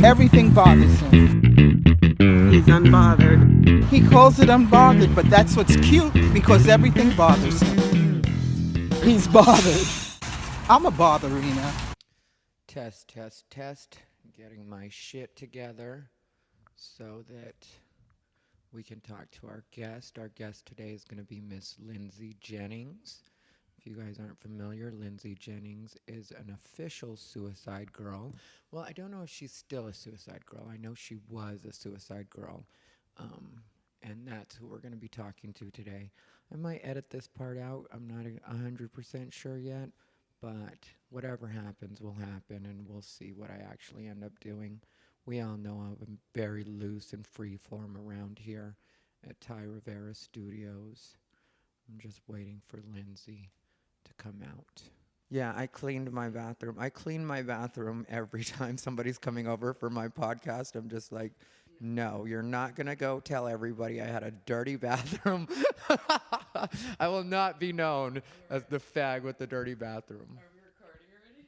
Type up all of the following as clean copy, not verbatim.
Everything bothers him. He's unbothered. He calls it unbothered, but that's what's cute because everything bothers him. He's bothered. I'm a botherina. Test, test, test. Getting my shit together so that we can talk to our guest. Our guest today is going to be Miss Lindsey Jennings. If you guys aren't familiar, Lindsey Jennings is an official suicide girl. Well, I don't know if she's still a suicide girl. I know she was a suicide girl. And that's who we're going to be talking to today. I might edit this part out. I'm not 100% sure yet. But whatever happens will happen, and we'll see what I actually end up doing. We all know I'm very loose and free form around here at Rivera Studios. I'm just waiting for Lindsey to come out. Yeah, I cleaned my bathroom. I clean my bathroom every time somebody's coming over for my podcast. I'm just like, no, you're not going to go tell everybody I had a dirty bathroom. I will not be known as the fag with the dirty bathroom. Are we recording already?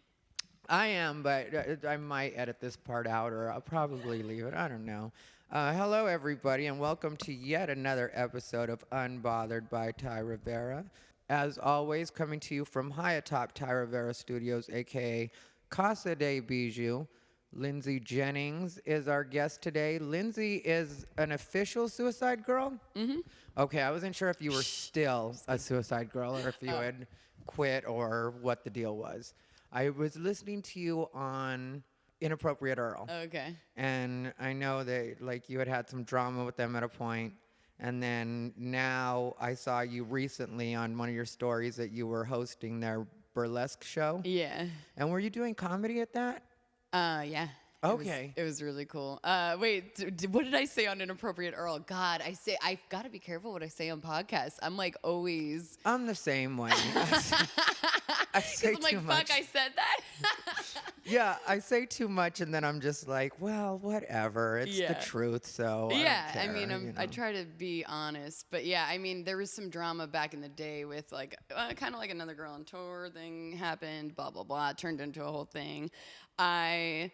I am, but I might edit this part out, or I'll probably leave it. I don't know. Hello, everybody, and welcome to yet another episode of Unbothered by Ty Rivera. As always, coming to you from high atop Ty Rivera Studios, a.k.a. Casa de Bijou. Lindsey Jennings is our guest today. Lindsey is an official suicide girl? Mm-hmm. Okay, I wasn't sure if you were still a suicide girl or if you had quit or what the deal was. I was listening to you on Inappropriate Earl. Okay. And I know that like you had some drama with them at a point. And then now I saw you recently on one of your stories that you were hosting their burlesque show. Yeah. And were you doing comedy at that? Yeah. Okay. It was really cool. Wait, what did I say on Inappropriate Earl? God, I've got to be careful what I say on podcasts. I'm like always. I'm the same way. I say I'm like, too much. fuck, I said that? Yeah, I say too much, and then I'm just like, well, whatever. It's the truth, so yeah, I don't care, I mean, I try to be honest, but yeah, I mean, there was some drama back in the day with like, kind of like Another Girl on Tour thing happened, blah blah blah, it turned into a whole thing. I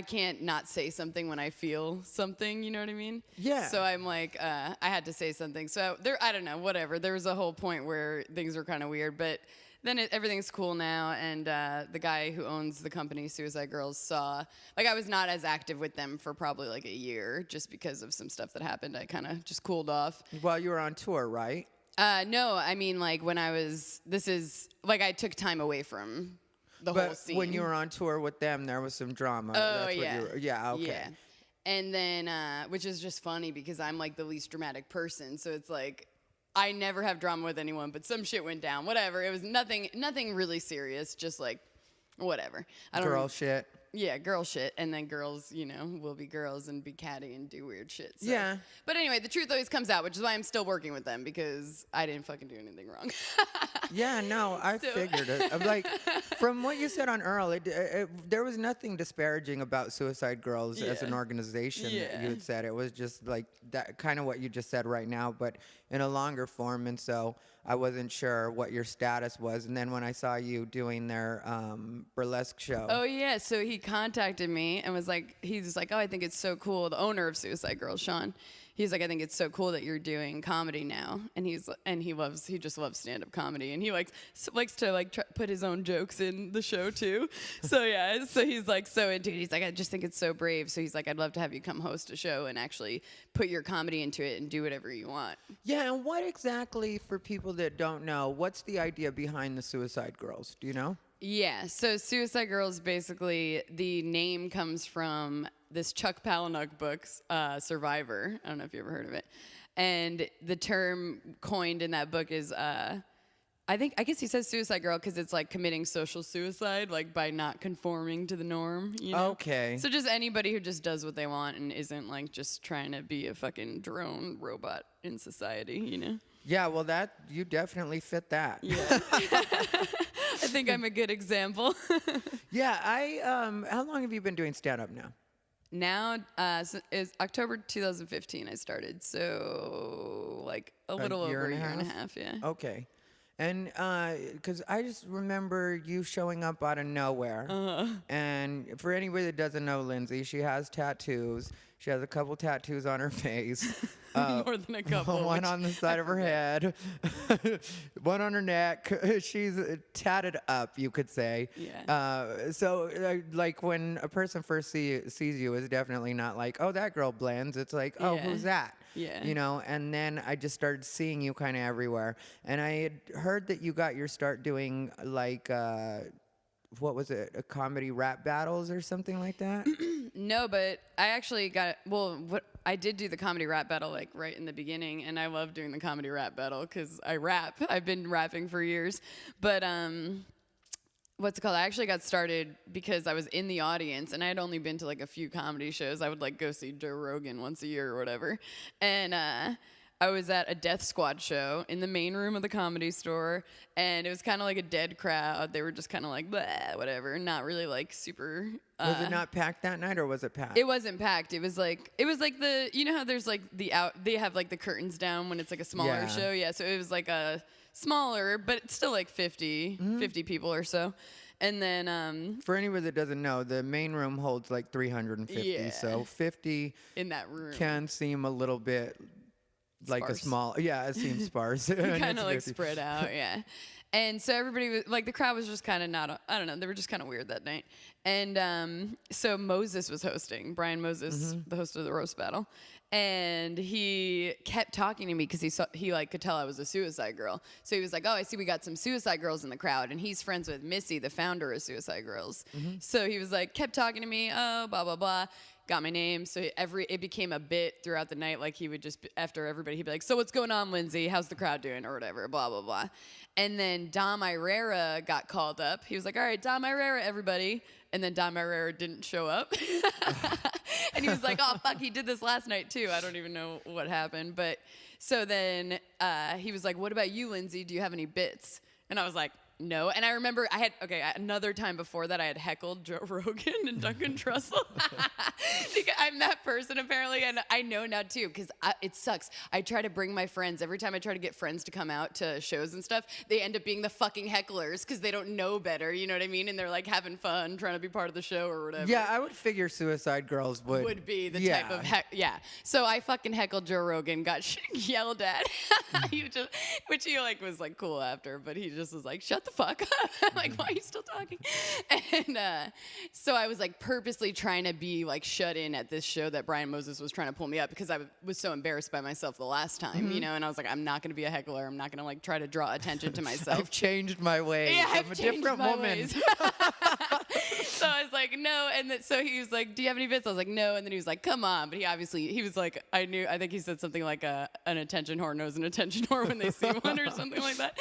can't not say something when I feel something, you know what I mean? Yeah. So I'm like, I had to say something. So I don't know, whatever. There was a whole point where things were kind of weird, but then everything's cool now. And the guy who owns the company, Suicide Girls, saw, like I was not as active with them for probably like a year just because of some stuff that happened. I kind of just cooled off. While you were on tour, right? No, I mean like when I took time away from the whole scene. But when you were on tour with them, there was some drama. Oh, That's yeah. Yeah, okay. Yeah. And then, which is just funny because I'm like the least dramatic person. So it's like, I never have drama with anyone, but some shit went down. Whatever. It was nothing really serious. Just like, whatever. Girl shit. Yeah, girl shit. And then girls, will be girls and be catty and do weird shit. So. Yeah. But anyway, the truth always comes out, which is why I'm still working with them because I didn't fucking do anything wrong. Yeah, no, I figured it. I'm like, from what you said on Earl, there was nothing disparaging about Suicide Girls as an organization that you had said. It was just like that, kind of what you just said right now, but in a longer form. And so I wasn't sure what your status was. And then when I saw you doing their burlesque show. Oh, yeah. So he contacted me and was like, he's like, oh, I think it's so cool. The owner of Suicide Girls, Sean. He's like, I think it's so cool that you're doing comedy now, and he just loves stand-up comedy, and he likes to put his own jokes in the show too. So yeah, so he's like so into it. He's like, I just think it's so brave. So he's like, I'd love to have you come host a show and actually put your comedy into it and do whatever you want. Yeah, and what exactly, for people that don't know, what's the idea behind the Suicide Girls? Do you know? Yeah, so Suicide Girls, basically, the name comes from this Chuck Palahniuk book, Survivor. I don't know if you ever heard of it. And the term coined in that book is, I guess he says suicide girl because it's like committing social suicide, like by not conforming to the norm, you know? Okay. So just anybody who just does what they want and isn't like just trying to be a fucking drone robot in society, you know? Yeah, well, you definitely fit that. Yeah. I think I'm a good example. Yeah, how long have you been doing stand-up now? Now, is October 2015 I started, so like a little over a year and a half, yeah. Okay. And because I just remember you showing up out of nowhere. And for anybody that doesn't know Lindsay, she has tattoos. She has a couple tattoos on her face. More than a couple. One on the side of her head, one on her neck. She's tatted up, you could say. Yeah. So, like, when a person first sees you, it's definitely not like, oh, that girl blends. It's like, oh, Yeah. who's that? Yeah. You know, and then I just started seeing you kind of everywhere. And I had heard that you got your start doing, like, what was it, a comedy rap battles or something like that? No, but I actually I did do the comedy rap battle like right in the beginning, and I love doing the comedy rap battle because I rap. I've been rapping for years. But what's it called? I actually got started because I was in the audience, and I had only been to like a few comedy shows. I would like go see Joe Rogan once a year or whatever. And I was at a Death Squad show in the main room of the Comedy Store, and it was kind of like a dead crowd. They were just kind of like, blah, whatever, not really like super. Was it not packed that night, or was it packed? It wasn't packed. It was like the, you know how there's like they have like the curtains down when it's like a smaller show. Yeah. So it was like a smaller, but it's still like 50 people or so. And then for anyone that doesn't know, the main room holds like 350. Yeah. So 50 in that room can seem a little bit like sparse. a small, it seems sparse. Kind of like spread out, yeah. And so everybody was like, the crowd was just kind of not, I don't know, they were just kind of weird that night. And so Moses was hosting, Brian Moses, the host of the roast battle. And he kept talking to me because he like could tell I was a Suicide Girl. So he was like, oh, I see we got some Suicide Girls in the crowd. And he's friends with Missy, the founder of Suicide Girls. So he was like, kept talking to me, oh, blah, blah, blah. Got my name. So it became a bit throughout the night. Like he would just, after everybody, he'd be like, so what's going on, Lindsay? How's the crowd doing? Or whatever, blah, blah, blah. And then Dom Irera got called up. He was like, all right, Dom Irera, everybody. And then Dom Irera didn't show up. And he was like, oh, fuck, he did this last night too. I don't even know what happened. But so then he was like, what about you, Lindsay? Do you have any bits? And I was like, no. And I remember another time before that I had heckled Joe Rogan and Duncan Trussell. I'm that person apparently, and I know now too, because it sucks. I try to bring my friends. Every time I try to get friends to come out to shows and stuff, they end up being the fucking hecklers because they don't know better, you know what I mean? And they're like having fun, trying to be part of the show or whatever. Yeah, I would figure Suicide Girls would be the type of So I fucking heckled Joe Rogan, got yelled at. Which he like was like cool after, but he just was like, shut the fuck up. Like, why are you still talking? And so I was like purposely trying to be like shut in at this show that Brian Moses was trying to pull me up because I was so embarrassed by myself the last time, you know, and I was like, I'm not going to be a heckler. I'm not going to like try to draw attention to myself. I've changed my ways. Yeah, I'm a different woman. So I was like, no. And so he was like, do you have any bits? I was like, no. And then he was like, come on. But he was like, I think he said something like an attention whore knows an attention whore when they see one or something like that.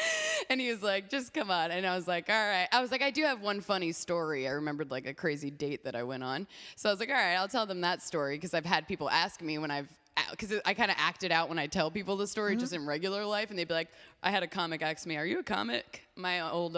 And he was like, just come on. And I was like, all right. I was like, I do have one funny story. I remembered like a crazy date that I went on. So I was like, all right, I'll tell them that story because I've had people ask me when because I kind of acted out when I tell people the story just in regular life. And they'd be like, I had a comic ask me, are you a comic? My old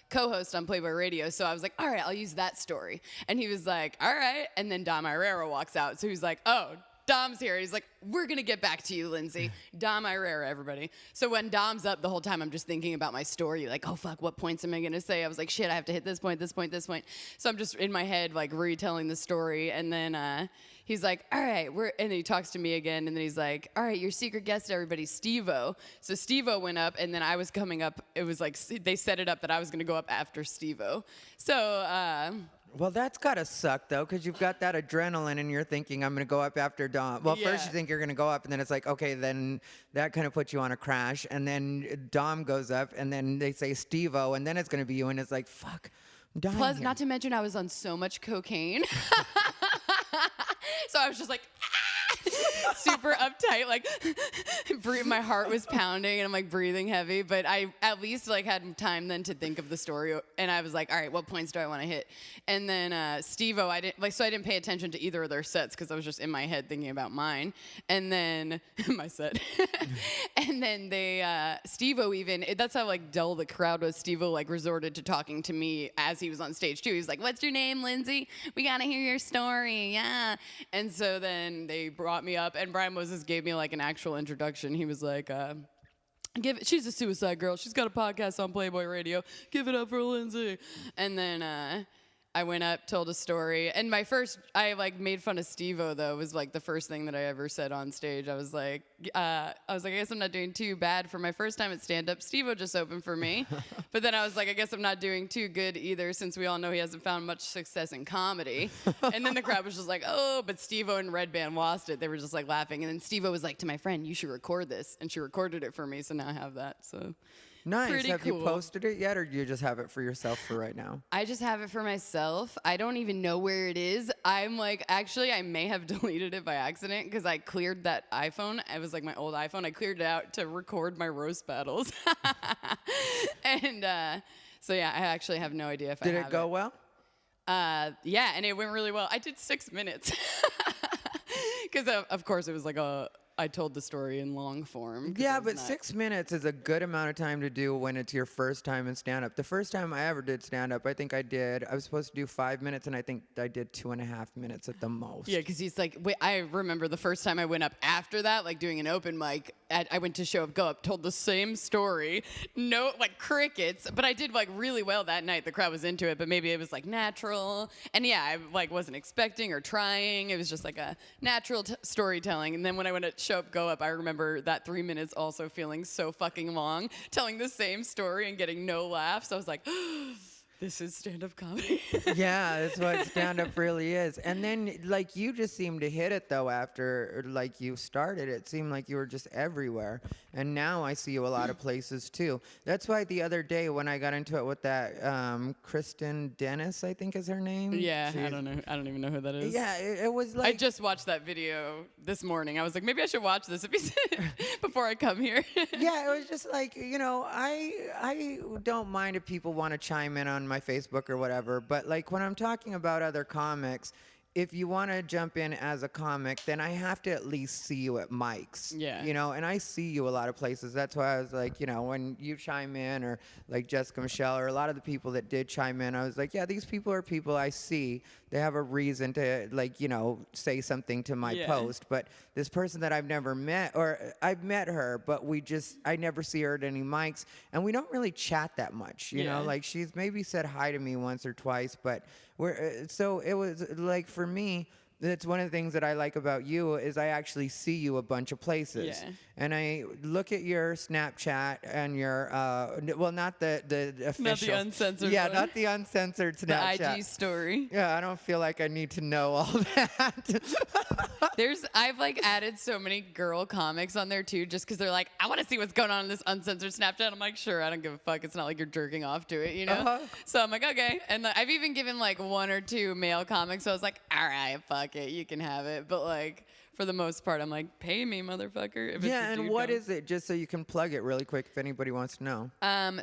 co-host on Playboy Radio. So I was like, all right, I'll use that story. And he was like, all right. And then Dom Irera walks out. So he's like, oh, Dom's here. He's like, we're going to get back to you, Lindsay. Dom Irera, everybody. So when Dom's up the whole time, I'm just thinking about my story. Like, oh, fuck, what points am I going to say? I was like, shit, I have to hit this point, this point, this point. So I'm just in my head, like, retelling the story. And then he's like, all right, and then he talks to me again. And then he's like, all right, your secret guest, everybody, Steve-O. So Steve-O went up, and then I was coming up. It was like, they set it up that I was going to go up after Steve-O. So, well, that's gotta suck though, because you've got that adrenaline and you're thinking, I'm gonna go up after Dom. Well, first you think you're gonna go up, and then it's like, okay, then that kind of puts you on a crash, and then Dom goes up, and then they say Steve-O, and then it's gonna be you, and it's like, fuck, I'm dying. Plus, here. not to mention, I was on so much cocaine. So I was just like, super uptight, like my heart was pounding and I'm like breathing heavy, but I at least like had time then to think of the story, and I was like, all right, what points do I want to hit? And then Steve-O, I didn't pay attention to either of their sets because I was just in my head thinking about mine, and then my set. And then they Steve-O that's how like dull the crowd was. Steve-O like resorted to talking to me as he was on stage too. He was like, what's your name, Lindsay? We gotta hear your story. Yeah. And so then they brought me up, and Brian Moses gave me like an actual introduction. He was like, she's a suicide girl. She's got a podcast on Playboy Radio. Give it up for Lindsey. And then I went up, told a story, and I like made fun of Steve-O though. Was like the first thing that I ever said on stage. I was like, I guess I'm not doing too bad for my first time at stand-up. Steve-O just opened for me, but then I was like, I guess I'm not doing too good either, since we all know he hasn't found much success in comedy. And then the crowd was just like, oh, but Steve-O and Red Band lost it. They were just like laughing, and then Steve-O was like to my friend, you should record this, and she recorded it for me, so now I have that. So. Nice. Pretty Have cool. you posted it yet, or do you just have it for yourself for right now? I just have it for myself. I don't even know where it is. I'm like, actually, I may have deleted it by accident because I cleared that iPhone. It was like my old iPhone. I cleared it out to record my roast battles. And so, yeah, I actually have no idea if I have it. Did it go well? Yeah, and it went really well. I did 6 minutes. Because, of course, it was like I told the story in long form. Yeah, but 6 minutes is a good amount of time to do when it's your first time in stand-up. The first time I ever did stand-up, I was supposed to do 5 minutes, and I think I did 2.5 minutes at the most. Yeah, because he's like, wait, I remember the first time I went up after that, like doing an open mic, I went to show up, go up, told the same story, no, like crickets, but I did like really well that night. The crowd was into it, but maybe it was like natural. And yeah, I like wasn't expecting or trying. It was just like a natural storytelling. And then when I went to show up, go up, I remember that 3 minutes also feeling so fucking long, telling the same story and getting no laughs. I was like, this is stand-up comedy. Yeah, that's what stand-up really is. And then, like, you just seemed to hit it, though, after, like, you started. It seemed like you were just everywhere. And now I see you a lot of places, too. That's why the other day when I got into it with that Kristen Dennis, I think is her name. Yeah, I don't know. I don't even know who that is. Yeah, it was like... I just watched that video this morning. I was like, maybe I should watch this before I come here. Yeah, it was just like, you know, I don't mind if people want to chime in on my Facebook or whatever, but like when I'm talking about other comics, if you want to jump in as a comic, then I have to at least see you at mics. Yeah. You know, and I see you a lot of places. That's why I was like, you know, when you chime in, or like Jessica Michelle, or a lot of the people that did chime in, I was like, yeah, these people are people I see. They have a reason to, like, you know, say something to my post. But this person that I've never met, or I've met her, but I never see her at any mics, and we don't really chat that much. You know, like she's maybe said hi to me once or twice, but so it was like, for me, that's one of the things that I like about you is I actually see you a bunch of places. Yeah. And I look at your Snapchat and your, well, not the official. Not the uncensored Yeah, one. not the uncensored Snapchat. The IG story. Yeah, I don't feel like I need to know all that. I've like added so many girl comics on there too, just because they're like, I want to see what's going on in this uncensored Snapchat. I'm like, sure, I don't give a fuck. It's not like you're jerking off to it, you know? So I'm like, okay. And I've even given like 1 or 2 male comics. So I was like, all right, fuck it, you can have it. But like, for the most part, I'm like, pay me, motherfucker. If Yeah, it's a and dude what comic. is it? Just so you can plug it really quick if anybody wants to know.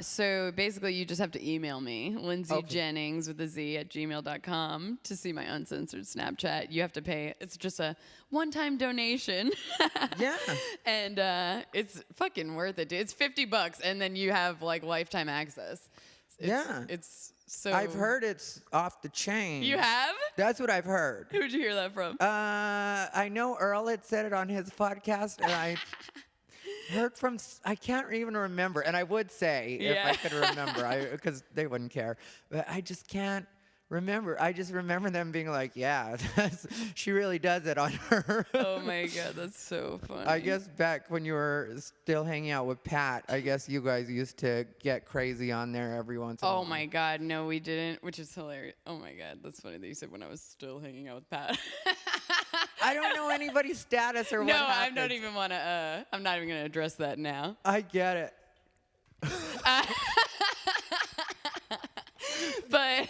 So basically, you just have to email me, Lindsey Jennings with a Z at gmail.com, to see my uncensored Snapchat. You have to pay. It's just a one-time donation. Yeah. And it's fucking worth it, dude. It's $50, and then you have like lifetime access. It's so. I've heard it's off the chain. You have? That's what I've heard. Who'd you hear that from? I know Earl had said it on his podcast, and I heard from, I can't even remember, and I would say if I could remember, because they wouldn't care, but I just can't remember. I just remember them being like, yeah, she really does it on her. Oh my God, that's so funny. I guess back when you were still hanging out with Pat, I guess you guys used to get crazy on there every once in a while. Oh my God, no, we didn't, which is hilarious. Oh my God, that's funny that you said when I was still hanging out with Pat. I don't know anybody's status or what No, happens. I'm not even going to address that now. I get it. But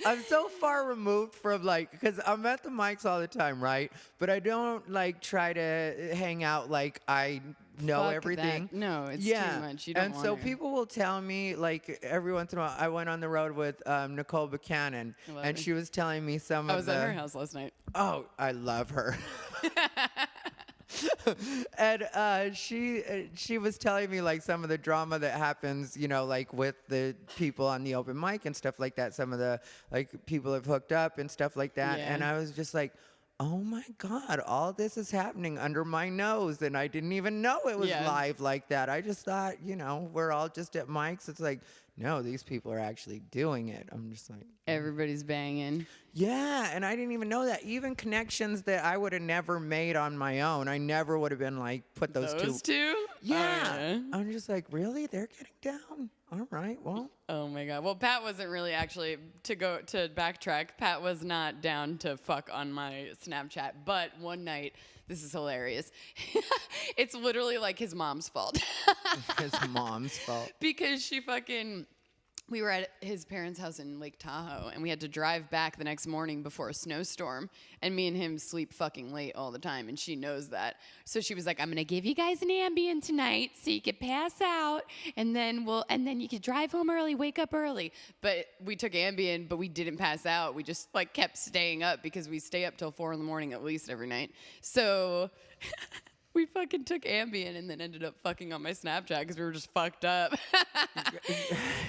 I'm so far removed from, like, because I'm at the mics all the time, right? But I don't, like, try to hang out like I know fuck everything. that. No, it's too much. You don't and want so to. people will tell me, like, every once in a while, I went on the road with Nicole Buchanan, and she was telling me some I of was the... at her house last night. Oh, I love her. And she was telling me, like, some of the drama that happens, you know, like with the people on the open mic and stuff like that. Some of the, like, people have hooked up and stuff like that. Yeah. And I was just like, oh my God, all this is happening under my nose. And I didn't even know it was Yeah. live like that. I just thought, we're all just at mics. It's like, no, these people are actually doing it. I'm just like, Everybody's banging. yeah. And I didn't even know that. Even connections that I would have never made on my own, I never would have been like, put those two. Yeah. I'm just like, really? They're getting down? All right, well. Oh my God. Well, Pat wasn't really actually, to backtrack, Pat was not down to fuck on my Snapchat. But one night, this is hilarious. It's literally like his mom's fault. His mom's fault. Because we were at his parents' house in Lake Tahoe, and we had to drive back the next morning before a snowstorm. And me and him sleep fucking late all the time, and she knows that. So she was like, "I'm gonna give you guys an Ambien tonight, so you could pass out, and then you could drive home early, wake up early." But we took Ambien, but we didn't pass out. We just like kept staying up because we stay up till 4 a.m. at least every night. So. We fucking took Ambien and then ended up fucking on my Snapchat because we were just fucked up.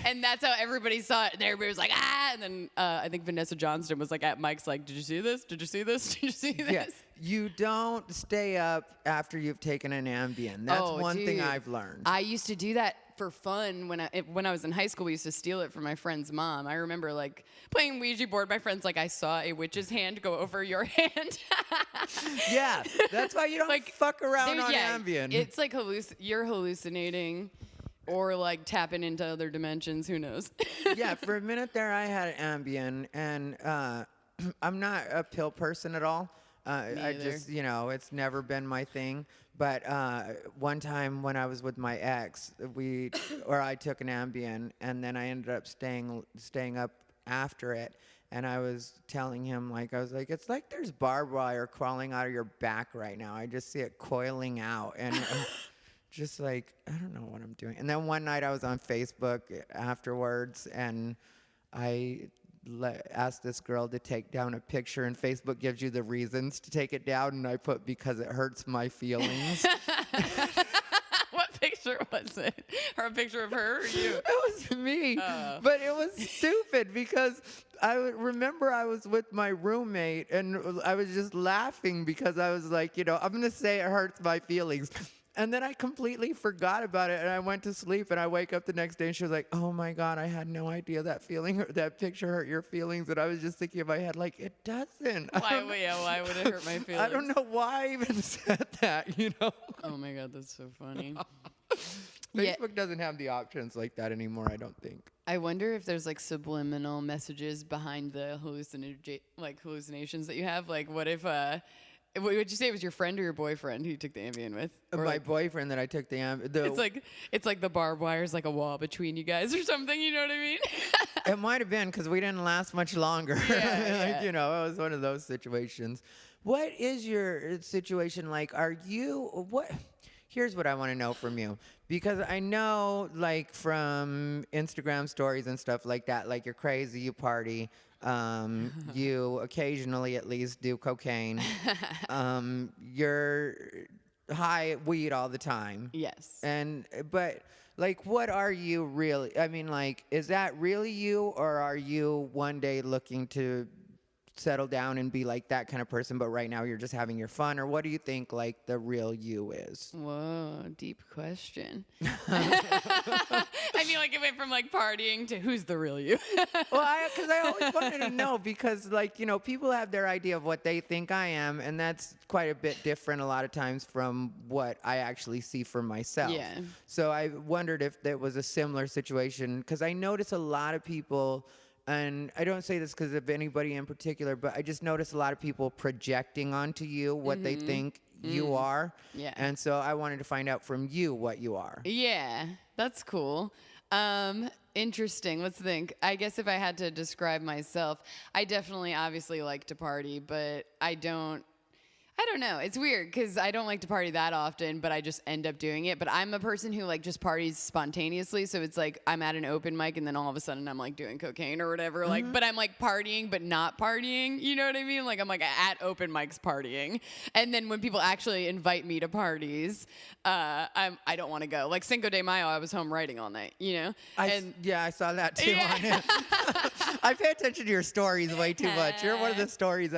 And that's how everybody saw it. And everybody was like, ah. And then I think Vanessa Johnston was like at Mike's like, did you see this? Did you see this? Did you see this? Yeah. You don't stay up after you've taken an Ambien. That's one thing I've learned. I used to do that for fun when I was in high school. We used to steal it from my friend's mom. I remember like playing Ouija board. My friend's like, I saw a witch's hand go over your hand. Yeah, that's why you don't like fuck around on Ambien. It's like you're hallucinating or like tapping into other dimensions. Who knows? Yeah, for a minute there I had Ambien, and I'm not a pill person at all. I just, it's never been my thing. But one time when I was with my ex, I took an Ambien, and then I ended up staying up after it. And I was telling him, it's like there's barbed wire crawling out of your back right now. I just see it coiling out. And just like, I don't know what I'm doing. And then one night I was on Facebook afterwards, and I asked this girl to take down a picture, and Facebook gives you the reasons to take it down, and I put because it hurts my feelings. What picture was it? Or a picture of her or you? It was me. But it was stupid because I remember I was with my roommate, and I was just laughing because I was like, I'm going to say it hurts my feelings. And then I completely forgot about it, and I went to sleep, and I wake up the next day, and she was like, oh, my God, I had no idea that picture hurt your feelings. And I was just thinking in my head, like, it doesn't. Why would it hurt my feelings? I don't know why I even said that, Oh, my God, that's so funny. Facebook doesn't have the options like that anymore, I don't think. I wonder if there's like subliminal messages behind the hallucinations that you have. Like, what if... would you say it was your friend or your boyfriend who you took the Ambien with? Or my boyfriend that I took the Ambien. It's like the barbed wire's like a wall between you guys or something. You know what I mean? It might have been because we didn't last much longer. Yeah. It was one of those situations. What is your situation like? Here's what I want to know from you. Because I know, like, from Instagram stories and stuff like that, like, you're crazy, you party. You occasionally at least do cocaine. You're high weed all the time. Yes. But like, what are you really? I mean, like, is that really you, or are you one day looking to settle down and be like that kind of person, but right now you're just having your fun? Or what do you think like the real you is? Whoa, deep question. I mean, like, it went from like partying to who's the real you? Well, because I always wanted to know, because like, people have their idea of what they think I am, and that's quite a bit different a lot of times from what I actually see for myself. Yeah. So I wondered if there was a similar situation, because I notice a lot of people, and I don't say this because of anybody in particular, but I just notice a lot of people projecting onto you what they think you are. Yeah. And so I wanted to find out from you what you are. Yeah, that's cool. Interesting. Let's think. I guess if I had to describe myself, I definitely obviously like to party, but I don't I don't know. It's weird because I don't like to party that often, but I just end up doing it. But I'm a person who like just parties spontaneously. So it's like I'm at an open mic and then all of a sudden I'm like doing cocaine or whatever. Like, but I'm like partying, but not partying. You know what I mean? Like I'm like at open mics partying. And then when people actually invite me to parties, I don't want to go. Like Cinco de Mayo, I was home writing all night, you know? I saw that too Yeah. on it. I pay attention to your stories way too much. You're one of the stories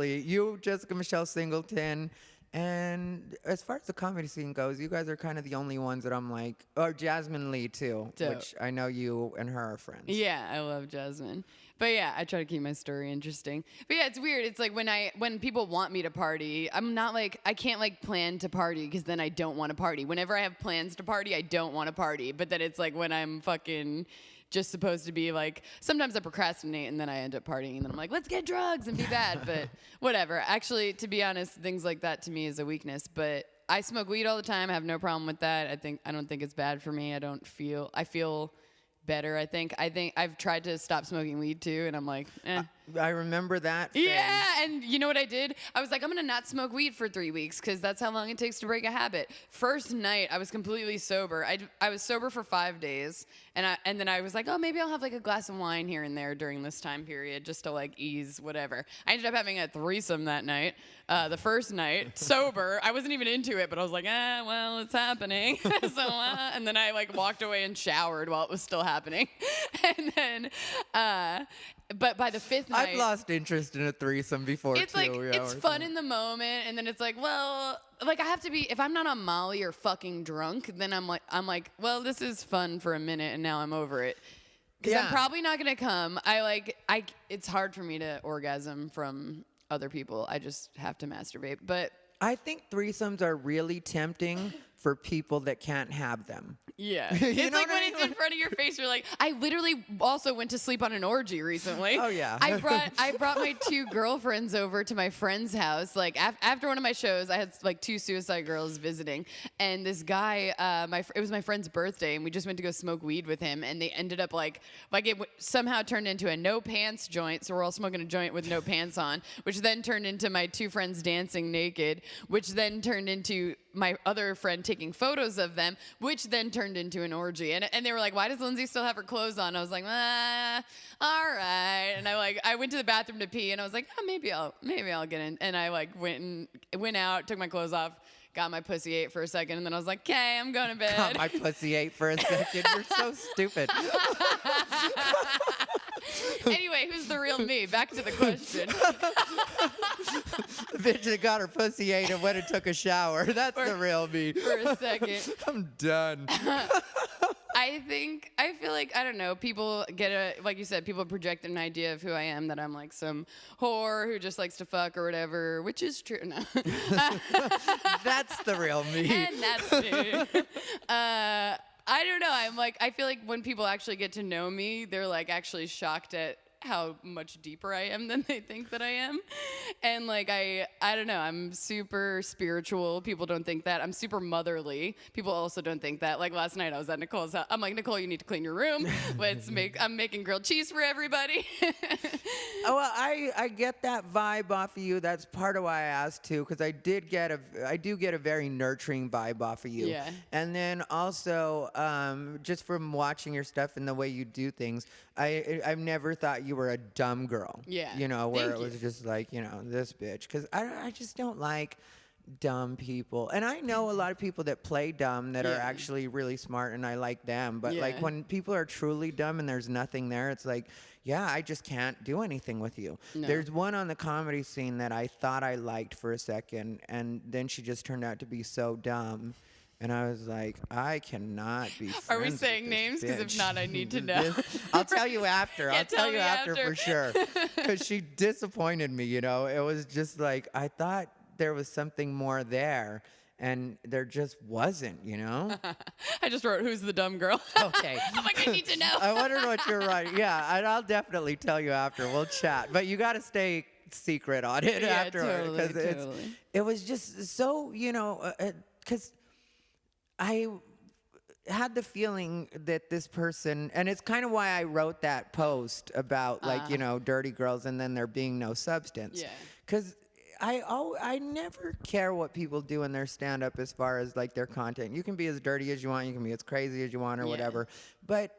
you, Jessica Michelle Singleton, and as far as the comedy scene goes, you guys are kind of the only ones that I'm like, or Jasmine Lee too, Dope. which I know you and her are friends. Yeah, I love Jasmine. But yeah, I try to keep my story interesting. But yeah, it's weird. It's like when people want me to party, I'm not like, I can't like plan to party because then I don't want to party. Whenever I have plans to party, I don't want to party. But then it's like when I'm fucking just supposed to be like, sometimes I procrastinate and then I end up partying and then I'm like, let's get drugs and be bad. But whatever. Actually, to be honest, things like that to me is a weakness. But I smoke weed all the time. I have no problem with that. I don't think it's bad for me. I feel better. I think I've tried to stop smoking weed too, and I'm like, eh. I remember that phase. Yeah, and you know what I did? I was like, I'm gonna not smoke weed for 3 weeks because that's how long it takes to break a habit. First night, I was completely sober. I was sober for 5 days, and then I was like, oh, maybe I'll have like a glass of wine here and there during this time period just to like ease whatever. I ended up having a threesome that night. The first night, sober. I wasn't even into it, but I was like, well, it's happening. So, and then I like walked away and showered while it was still happening, and then. But by the fifth night, I've lost interest in a threesome before it's too. like yeah, it's fun in the moment, and then it's like, well, like I have to be. If I'm not on Molly or fucking drunk, then I'm like, well, this is fun for a minute, and now I'm over it. Because I'm probably not gonna come. It's hard for me to orgasm from other people. I just have to masturbate. But I think threesomes are really tempting for people that can't have them. yeah, You it's know like what I when mean? it's in front of your face. You're like, I literally also went to sleep on an orgy recently. Oh, yeah. I brought my 2 girlfriends over to my friend's house. Like after one of my shows, I had like 2 suicide girls visiting, and this guy, it was my friend's birthday, and we just went to go smoke weed with him, and they ended up like it somehow turned into a no pants joint. So we're all smoking a joint with no pants on, which then turned into my 2 friends dancing naked, which then turned into my other friend taking photos of them, which then turned into an orgy. And they were like, why does Lindsay still have her clothes on? I was like, all right. And I went to the bathroom to pee, and I was like, oh, maybe I'll get in. And I like went out, took my clothes off, got my pussy ate for a second, and then I was like, okay, I'm going to bed. Got my pussy ate for a second. You're so stupid. Anyway, who's the real me? Back to the question. The bitch that got her pussy ate and went and took a shower. That's the real me. For a second. I'm done. I feel like, I don't know, people like you said, people project an idea of who I am, that I'm like some whore who just likes to fuck or whatever, which is true. No. That's the real me. And that's me. I don't know. I feel like when people actually get to know me, they're like actually shocked at how much deeper I am than they think that I am. And like, I don't know, I'm super spiritual. People don't think that. I'm super motherly. People also don't think that. Like last night I was at Nicole's house. I'm like, Nicole, you need to clean your room. I'm making grilled cheese for everybody. Oh, well, I get that vibe off of you. That's part of why I asked too, because I do get a very nurturing vibe off of you. Yeah. And then also, just from watching your stuff and the way you do things, I've never thought you were a dumb girl. Yeah. You know, where Thank it was you. just like, you know, this bitch. Because I just don't like dumb people. And I know a lot of people that play dumb that are Yeah. actually really smart, and I like them. But like Yeah. when people are truly dumb and there's nothing there, it's like, yeah, I just can't do anything with you. No. There's one on the comedy scene that I thought I liked for a second, and then she just turned out to be so dumb. And I was like, I cannot be friends Are we with saying this names? Because if bitch. not, I need to know. I'll tell you after. Yeah, I'll tell you me after for after. sure. Because she disappointed me, you know. It was just like, I thought there was something more there, and there just wasn't, you know. I just wrote, who's the dumb girl? Okay. I'm like, I need to know. I wonder what you're writing. Yeah, and I'll definitely tell you after. We'll chat. But you got to stay secret on it Yeah, afterward. totally. It was just so, you know, because I had the feeling that this person, and it's kind of why I wrote that post about like, you know, dirty girls and then there being no substance. Yeah. Because I never care what people do in their stand-up as far as like their content. You can be as dirty as you want, you can be as crazy as you want or whatever. But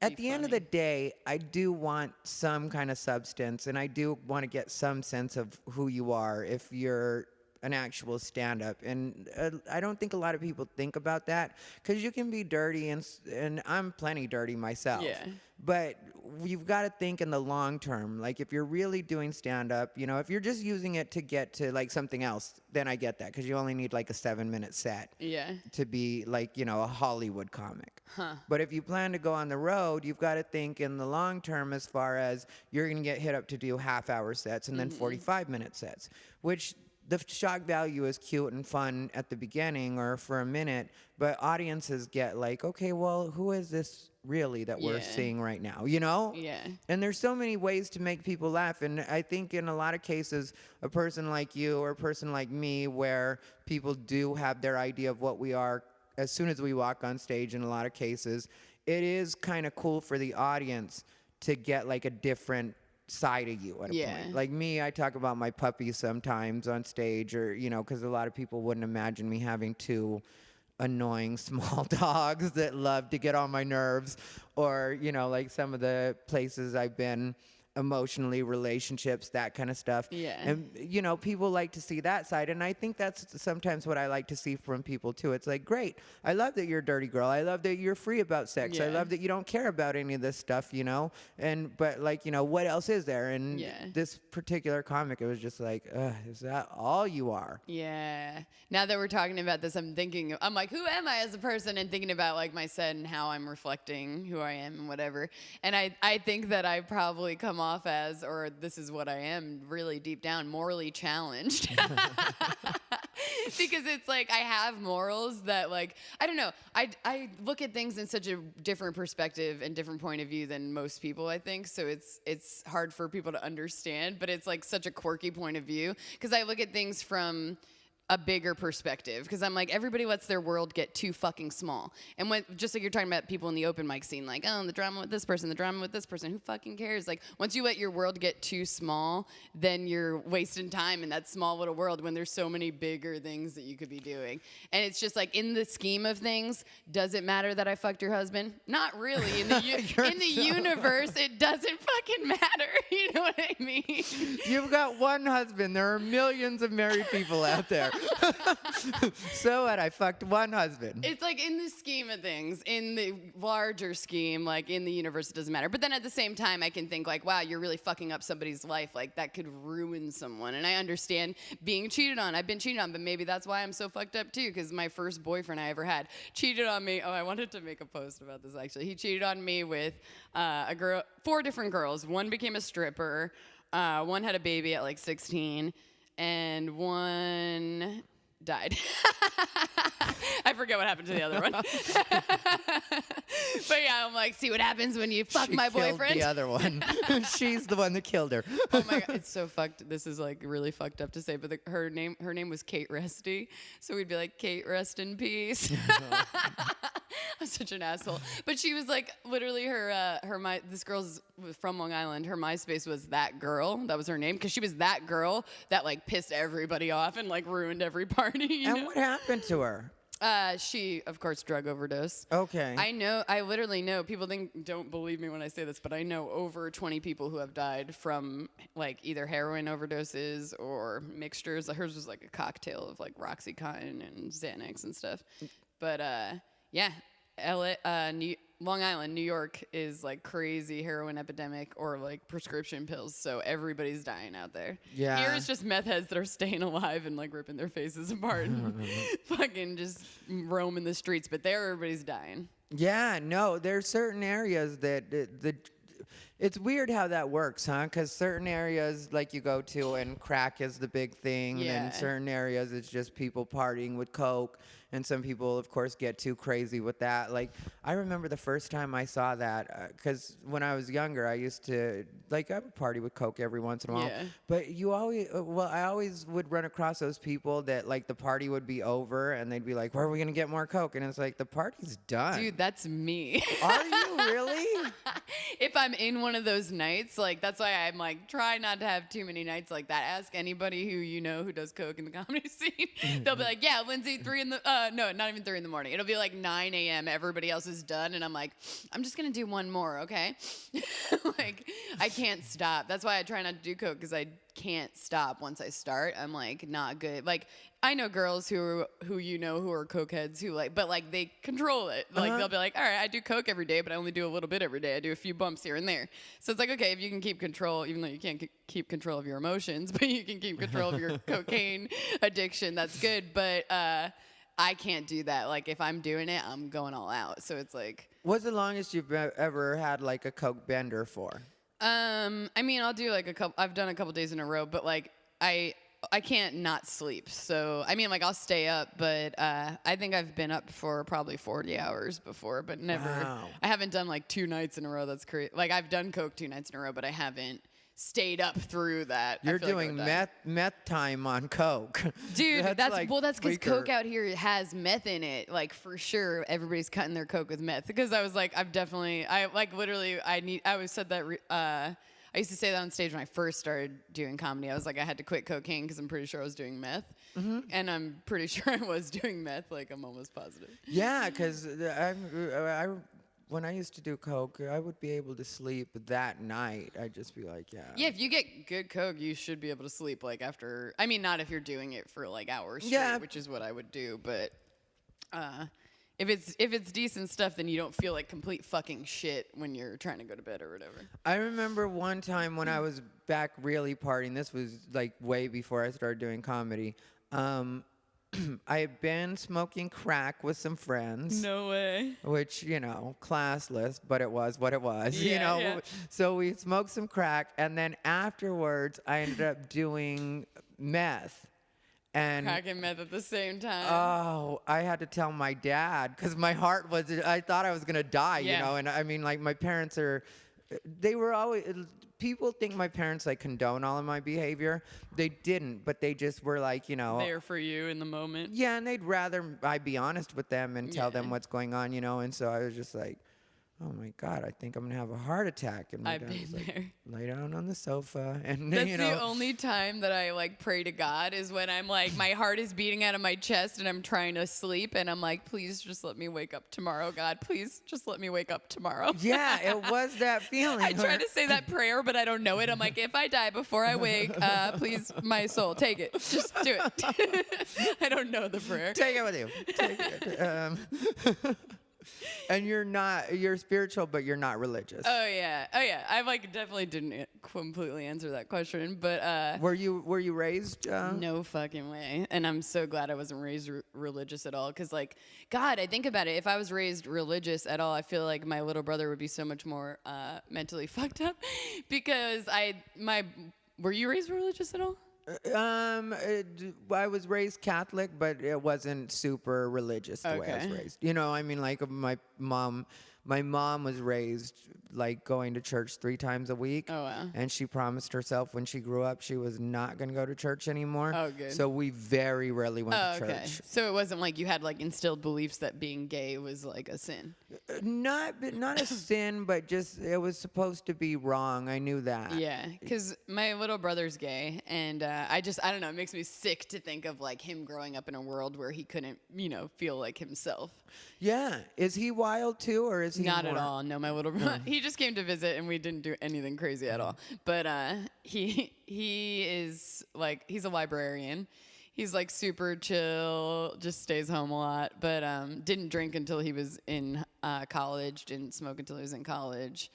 at the end of the day, I do want some kind of substance, and I do want to get some sense of who you are if you're an actual stand-up. And I don't think a lot of people think about that, because you can be dirty, and I'm plenty dirty myself. Yeah. But you've got to think in the long term. Like, if you're really doing stand-up, you know, if you're just using it to get to like something else, then I get that, because you only need like a 7-minute set to be like, you know, a Hollywood comic. But if you plan to go on the road, you've got to think in the long term, as far as you're going to get hit up to do half-hour sets and then 45-minute sets, which the shock value is cute and fun at the beginning or for a minute, but audiences get like, okay, well, who is this really that we're seeing right now, you know? Yeah. And there's so many ways to make people laugh, and I think in a lot of cases, a person like you or a person like me, where people do have their idea of what we are as soon as we walk on stage, in a lot of cases, it is kind of cool for the audience to get like a different side of you at a point. Like me, I talk about my puppy sometimes on stage, or, you know, because a lot of people wouldn't imagine me having 2 annoying small dogs that love to get on my nerves, or, you know, like some of the places I've been emotionally, relationships, that kind of stuff. And, you know, people like to see that side, and I think that's sometimes what I like to see from people too. It's like, great, I love that you're a dirty girl, I love that you're free about sex, I love that you don't care about any of this stuff, you know, and but like, you know, what else is there? And this particular comic, it was just like, is that all you are? Now that we're talking about this, I'm like, who am I as a person, and thinking about like my set and how I'm reflecting who I am and whatever. And I think that I probably come off as, or this is what I am really deep down, morally challenged. Because it's like I have morals that, like, I don't know, I look at things in such a different perspective and different point of view than most people, I think. So it's hard for people to understand, but it's like such a quirky point of view, because I look at things from a bigger perspective, because I'm like, everybody lets their world get too fucking small. And when, just like you're talking about people in the open mic scene, like, oh, the drama with this person, the drama with this person, who fucking cares? Like, once you let your world get too small, then you're wasting time in that small little world when there's so many bigger things that you could be doing. And it's just like, in the scheme of things, does it matter that I fucked your husband? Not really. In the universe, it doesn't fucking matter. You know what I mean? You've got one husband. There are millions of married people out there. So what? I fucked one husband. It's like, in the scheme of things, in the larger scheme, like in the universe, it doesn't matter. But then at the same time, I can think like, wow, you're really fucking up somebody's life. Like, that could ruin someone. And I understand being cheated on. I've been cheated on, but maybe that's why I'm so fucked up too, because my first boyfriend I ever had cheated on me. Oh, I wanted to make a post about this, actually. He cheated on me with a girl, 4 different girls. One became a stripper. One had a baby at like 16. And one died. I forget what happened to the other one. But yeah, I'm like, see what happens when you fuck my boyfriend? The other one. She's the one that killed her. Oh my God, it's so fucked. This is like really fucked up to say, but her name was Kate Resty. So we'd be like, Kate, rest in peace. I'm such an asshole. But she was like, literally this girl's from Long Island. Her MySpace was that girl. That was her name, because she was that girl that like pissed everybody off and like ruined every party. You know? What happened to her? She, of course, drug overdose. Okay. I literally know, people don't believe me when I say this, but I know over 20 people who have died from like either heroin overdoses or mixtures. Hers was like a cocktail of like Roxycontin and Xanax and stuff. But yeah, Long Island, New York is like crazy heroin epidemic, or like prescription pills. So everybody's dying out there. Yeah. Here it's just meth heads that are staying alive and like ripping their faces apart and fucking just roaming the streets. But there, everybody's dying. Yeah, no, there's certain areas that it's weird how that works, huh? Because certain areas, like, you go to and crack is the big thing. Yeah. And certain areas, it's just people partying with coke. And some people, of course, get too crazy with that. Like, I remember the first time I saw that, because when I was younger, I used to, like, I would party with coke every once in a while. Yeah. But I always would run across those people that, like, the party would be over, and they'd be like, where are we going to get more coke? And it's like, the party's done. Dude, that's me. Are you really? If I'm in one one of those nights. Like, that's why I'm like, try not to have too many nights like that. Ask anybody who you know who does coke in the comedy scene. They'll be like, yeah, Lindsay, no, not even 3 in the morning. It'll be like 9 a.m. Everybody else is done. And I'm like, I'm just going to do one more, okay? Like, I can't stop. That's why I try not to do coke, because I can't stop once I start. I'm like, not good. Like, I know girls who you know who are cokeheads who like, but like they control it. Like they'll be like, all right, I do coke every day, but I only do a little bit every day. I do a few bumps here and there. So it's like, okay, if you can keep control, even though you can't keep control of your emotions, but you can keep control of your cocaine addiction, that's good. But I can't do that. Like if I'm doing it, I'm going all out. So it's like. What's the longest you've ever had like a coke bender for? I mean, I'll do like I've done a couple days in a row, but like I can't not sleep. So, I mean, like, I'll stay up, but I think I've been up for probably 40 hours before, but never. Wow. I haven't done, like, 2 nights in a row. That's crazy. Like, I've done coke 2 nights in a row, but I haven't stayed up through that. You're doing meth time on coke. Dude, that's because coke out here has meth in it. Like, for sure, everybody's cutting their coke with meth. Because I was like, I always said that, I used to say that on stage when I first started doing comedy. I was like, I had to quit cocaine because I'm pretty sure I was doing meth. Mm-hmm. And I'm pretty sure I was doing meth. Like, I'm almost positive. Yeah, because when I used to do coke, I would be able to sleep that night. I'd just be like, yeah. Yeah, if you get good coke, you should be able to sleep, like, after. I mean, not if you're doing it for, like, hours straight, which is what I would do. But if it's decent stuff, then you don't feel like complete fucking shit when you're trying to go to bed or whatever. I remember one time when I was back really partying. This was like way before I started doing comedy. I had been smoking crack with some friends. No way. Which, you know, classless, but it was what it was. Yeah, you know. Yeah. So we smoked some crack, and then afterwards I ended up doing meth. And crack and meth at the same time. Oh, I had to tell my dad because my heart was, I thought I was going to die, you know? And I mean, like, my parents people think my parents, like, condone all of my behavior. They didn't, but they just were like, you know. There for you in the moment. Yeah, and they'd rather I be honest with them and tell them what's going on, you know? And so I was just like, oh my God, I think I'm gonna have a heart attack. And my dad was like, lay down on the sofa. And that's you know, the only time that I like pray to God is when I'm like, my heart is beating out of my chest and I'm trying to sleep and I'm like, please just let me wake up tomorrow, God. Please just let me wake up tomorrow. Yeah, it was that feeling. I try to say that prayer, but I don't know it. I'm like, if I die before I wake, please, my soul, take it. Just do it. I don't know the prayer. Take it with you. Take it. And you're spiritual, but you're not religious. Oh yeah. I like definitely didn't completely answer that question, but were you raised? No fucking way. And I'm so glad I wasn't raised religious at all, because like, God, I think about it. If I was raised religious at all, I feel like my little brother would be so much more mentally fucked up, because were you raised religious at all? I was raised Catholic, but it wasn't super religious the way I was raised. You know, I mean, like my mom was raised like going to church 3 times a week. Oh, wow. And she promised herself when she grew up she was not going to go to church anymore. Oh, good. So we very rarely went to church. Okay. So it wasn't like you had like instilled beliefs that being gay was like a sin. Not a sin, but just it was supposed to be wrong. I knew that. Yeah, because my little brother's gay, and I don't know. It makes me sick to think of like him growing up in a world where he couldn't, feel like himself. Yeah, is he wild too, or is he not at all? No, my little brother. He just came to visit, and we didn't do anything crazy at all. But he is like, he's a librarian. He's like super chill, just stays home a lot, but didn't drink until he was in college, didn't smoke until he was in college.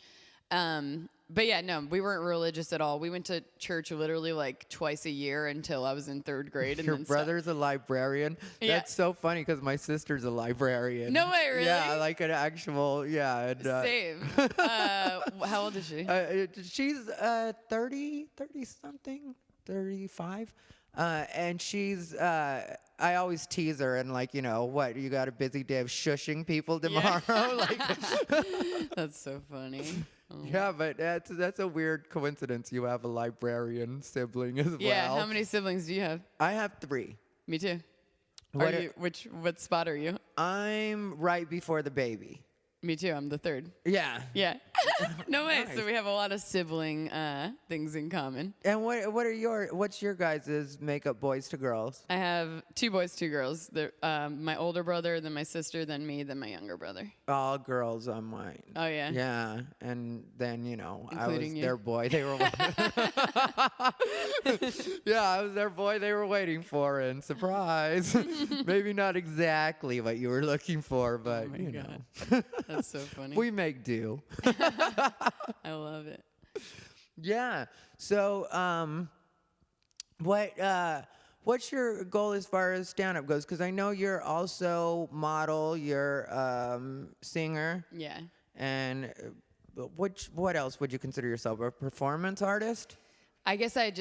But yeah, no, we weren't religious at all. We went to church literally like twice a year until I was in 3rd grade. And Your brother's a librarian? Yeah. That's so funny because my sister's a librarian. No way, really? Yeah, like an actual, yeah. And, same. How old is she? She's 30-something, 35. And she's, I always tease her and like, what, you got a busy day of shushing people tomorrow? Yeah. That's so funny. Oh. Yeah, but that's a weird coincidence. You have a librarian sibling as well. Yeah, how many siblings do you have? I have 3. Me too. What spot are you? I'm right before the baby. Me too. I'm the third. Yeah. Yeah. No way. Nice. So we have a lot of sibling things in common. And what's your guys' makeup boys to girls? I have 2 boys, 2 girls. My older brother, then my sister, then me, then my younger brother. All girls on mine. Oh, yeah? Yeah, and then I was Including you. their boy. They were. Yeah, I was their boy. They were waiting for, and surprise, maybe not exactly what you were looking for, but Oh my you God. know, That's so funny. we make do. I love it. Yeah. So, what's your goal as far as stand-up goes? Because I know you're also model, you're singer, Yeah. and what else would you consider yourself? A performance artist? I guess I'm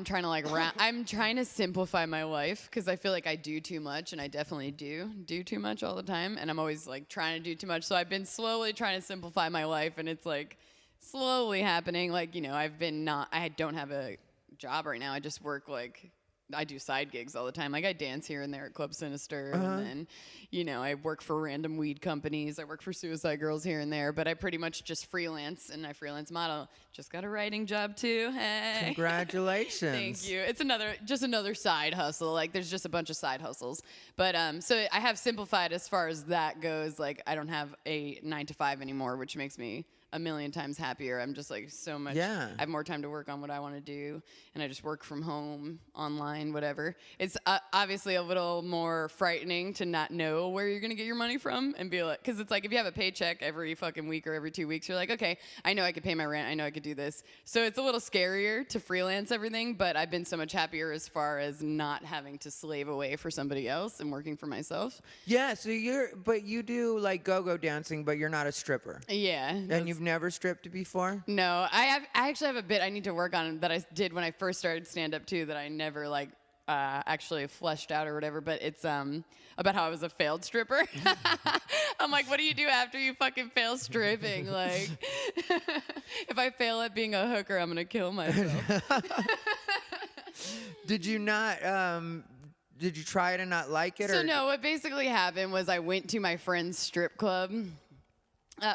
trying to I'm trying to simplify my life because I feel like I do too much, and I definitely do too much all the time, and I'm always like trying to do too much. So I've been slowly trying to simplify my life, and it's like slowly happening. Like, I don't have a job right now. I just work I do side gigs all the time. Like I dance here and there at Club Sinister, and then, I work for random weed companies. I work for Suicide Girls here and there, but I pretty much just freelance, and I freelance model. Just got a writing job too. Hey. Congratulations. Thank you. It's another side hustle. Like there's just a bunch of side hustles. But so I have simplified as far as that goes. Like I don't have a 9-to-5 anymore, which makes me a million times happier. I'm just like so much. Yeah. I have more time to work on what I want to do, and I just work from home, online, whatever. It's obviously a little more frightening to not know where you're gonna get your money from, and be like, because it's like if you have a paycheck every fucking week or every 2 weeks, you're like, okay, I know I could pay my rent, I know I could do this. So it's a little scarier to freelance everything, but I've been so much happier as far as not having to slave away for somebody else and working for myself. Yeah, so you do like go-go dancing, but you're not a stripper. Yeah. And you've never stripped before? No, I actually have a bit I need to work on that I did when I first started stand-up too that I never actually fleshed out or whatever, but it's about how I was a failed stripper. I'm like, what do you do after you fucking fail stripping? Like, if I fail at being a hooker, I'm gonna kill myself. Did you try it and not like it? So no, what basically happened was I went to my friend's strip club.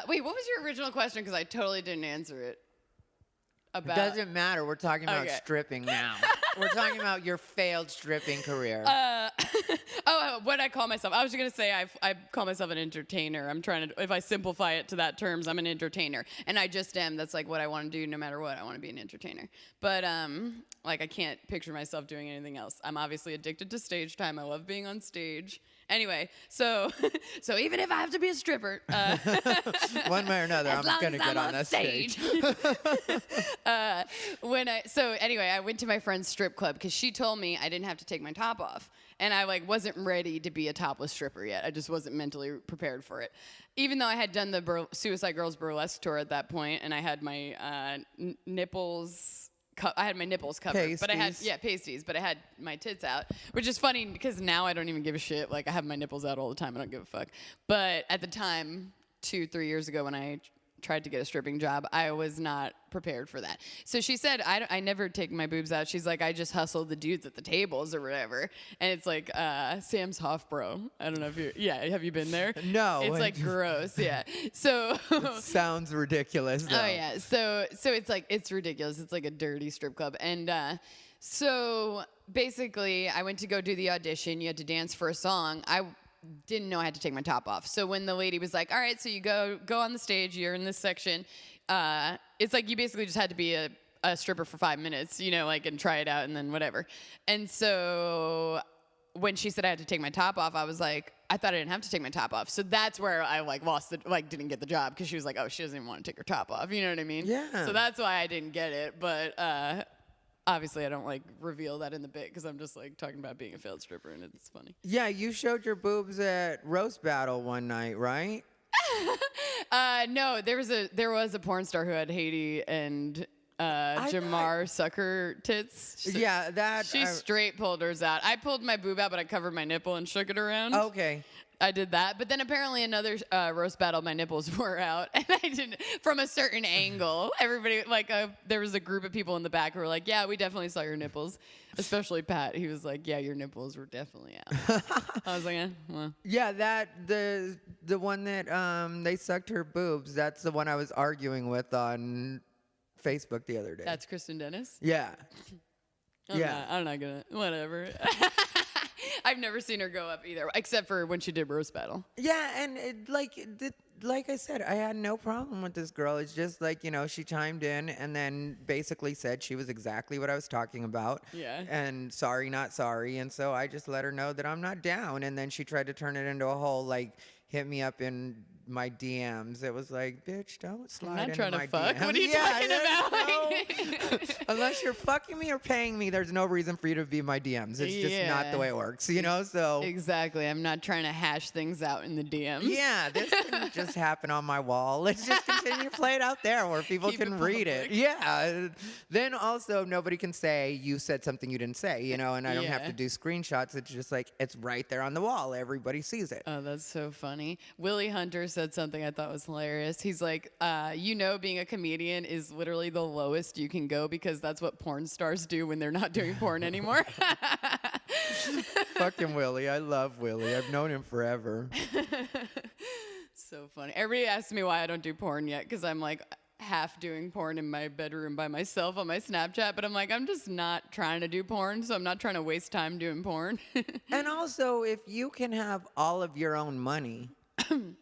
Wait, what was your original question? Because I totally didn't answer it. It doesn't matter. We're talking about Okay. stripping now. We're talking about your failed stripping career. What I call myself. I was going to say I call myself an entertainer. I'm trying to, if I simplify it to that terms, I'm an entertainer. And I just am. That's like what I want to do no matter what. I want to be an entertainer. But I can't picture myself doing anything else. I'm obviously addicted to stage time. I love being on stage. Anyway, so even if I have to be a stripper, one way or another, I'm going to get on that stage. Anyway, I went to my friend's strip club because she told me I didn't have to take my top off, and I wasn't ready to be a topless stripper yet. I just wasn't mentally prepared for it, even though I had done the Suicide Girls burlesque tour at that point, and I had my nipples. I had my nipples covered, Pasties. but I had pasties, but I had my tits out, which is funny because now I don't even give a shit. Like I have my nipples out all the time. I don't give a fuck. But at the time, 2-3 years ago, when I tried to get a stripping job, I was not prepared for that. So she said, I never take my boobs out. She's like, I just hustle the dudes at the tables or whatever. And it's like Sam's Hofbro. I don't know if have you been there? No. It's like gross, yeah. So sounds ridiculous, though. Oh yeah. So it's like it's ridiculous. It's like a dirty strip club. And so basically I went to go do the audition. You had to dance for a song. I didn't know I had to take my top off. So when the lady was like, all right, so you go on the stage, you're in this section, it's like you basically just had to be a stripper for 5 minutes, and try it out and then whatever. And so when she said I had to take my top off, I was like, I thought I didn't have to take my top off. So that's where I didn't get the job because she was like, oh, she doesn't even want to take her top off. You know what I mean? Yeah. So that's why I didn't get it. But obviously, I don't reveal that in the bit because I'm just talking about being a failed stripper and it's funny. Yeah, you showed your boobs at Roast Battle one night, right? No, there was a porn star who had Haiti and Jamar sucker tits. Yeah, that She straight pulled hers out. I pulled my boob out, but I covered my nipple and shook it around. Okay. I did that, but then apparently another roast battle, my nipples were out, and I didn't from a certain angle. Everybody there was a group of people in the back who were like, "Yeah, we definitely saw your nipples," especially Pat. He was like, "Yeah, your nipples were definitely out." I was like, well. Yeah, the one that they sucked her boobs. That's the one I was arguing with on Facebook the other day. That's Kristen Dennis. Yeah. I'm not gonna. Whatever. I've never seen her go up either, except for when she did roast battle. Yeah, and like I said, I had no problem with this girl. It's just like, she chimed in and then basically said she was exactly what I was talking about. Yeah. And sorry, not sorry. And so I just let her know that I'm not down. And then she tried to turn it into a whole, hit me up in my DMs. It was like, bitch, don't slide into my DMs. I'm not trying to fuck. What are you talking about? Unless you're fucking me or paying me, there's no reason for you to be in my DMs. It's just not the way it works, so. Exactly. I'm not trying to hash things out in the DMs. Yeah, this can just happen on my wall. Let's just continue to play it out there where people can read it. Yeah. Then also nobody can say you said something you didn't say, and I don't have to do screenshots. It's just it's right there on the wall. Everybody sees it. Oh, that's so funny. Willie Hunter said something I thought was hilarious. He's like, being a comedian is literally the lowest you can go because that's what porn stars do when they're not doing porn anymore. Fucking Willie. I love Willie. I've known him forever. So funny. Everybody asks me why I don't do porn yet because I'm half doing porn in my bedroom by myself on my Snapchat, but I'm I'm just not trying to do porn, so I'm not trying to waste time doing porn. And also, if you can have all of your own money,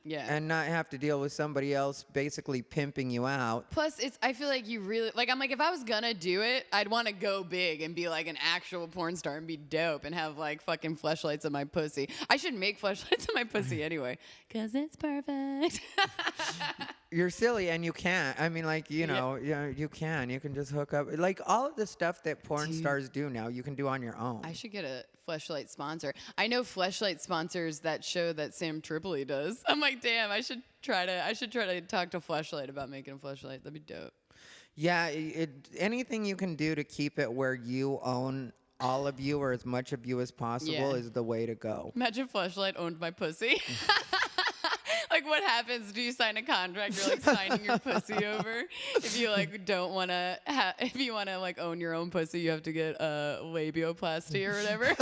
yeah, and not have to deal with somebody else basically pimping you out. Plus, I feel like you really if I was gonna do it, I'd want to go big and be an actual porn star and be dope and have fucking fleshlights on my pussy. I should make fleshlights on my pussy anyway, cause it's perfect. You're silly, and you can't. I mean, you can. You can just hook up. All of the stuff that porn stars do now, you can do on your own. I should get a fleshlight sponsor. I know fleshlight sponsors that show that Sam Tripoli does. I'm damn, I should try to talk to Fleshlight about making a fleshlight. That'd be dope. Yeah, anything you can do to keep it where you own all of you or as much of you as possible is the way to go. Imagine Fleshlight owned my pussy. What happens? Do you sign a contract? You're signing your pussy over. If you don't want to, if you want to own your own pussy, you have to get a labioplasty or whatever.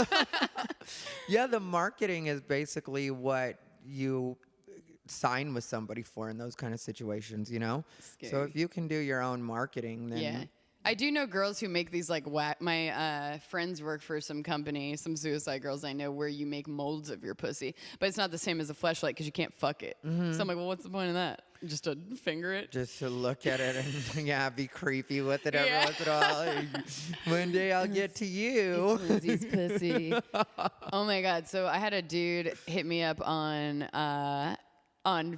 Yeah, the marketing is basically what you sign with somebody for in those kind of situations, Scary. So if you can do your own marketing, then yeah. I do know girls who make these my friends work for some company, some suicide girls I know, where you make molds of your pussy, but it's not the same as a fleshlight because you can't fuck it. Mm-hmm. So I'm well, what's the point of that? Just to finger it? Just to look at it and be creepy with it every once in a while. One day I'll get to you. It's Lindsay's pussy. Oh my God. So I had a dude hit me up on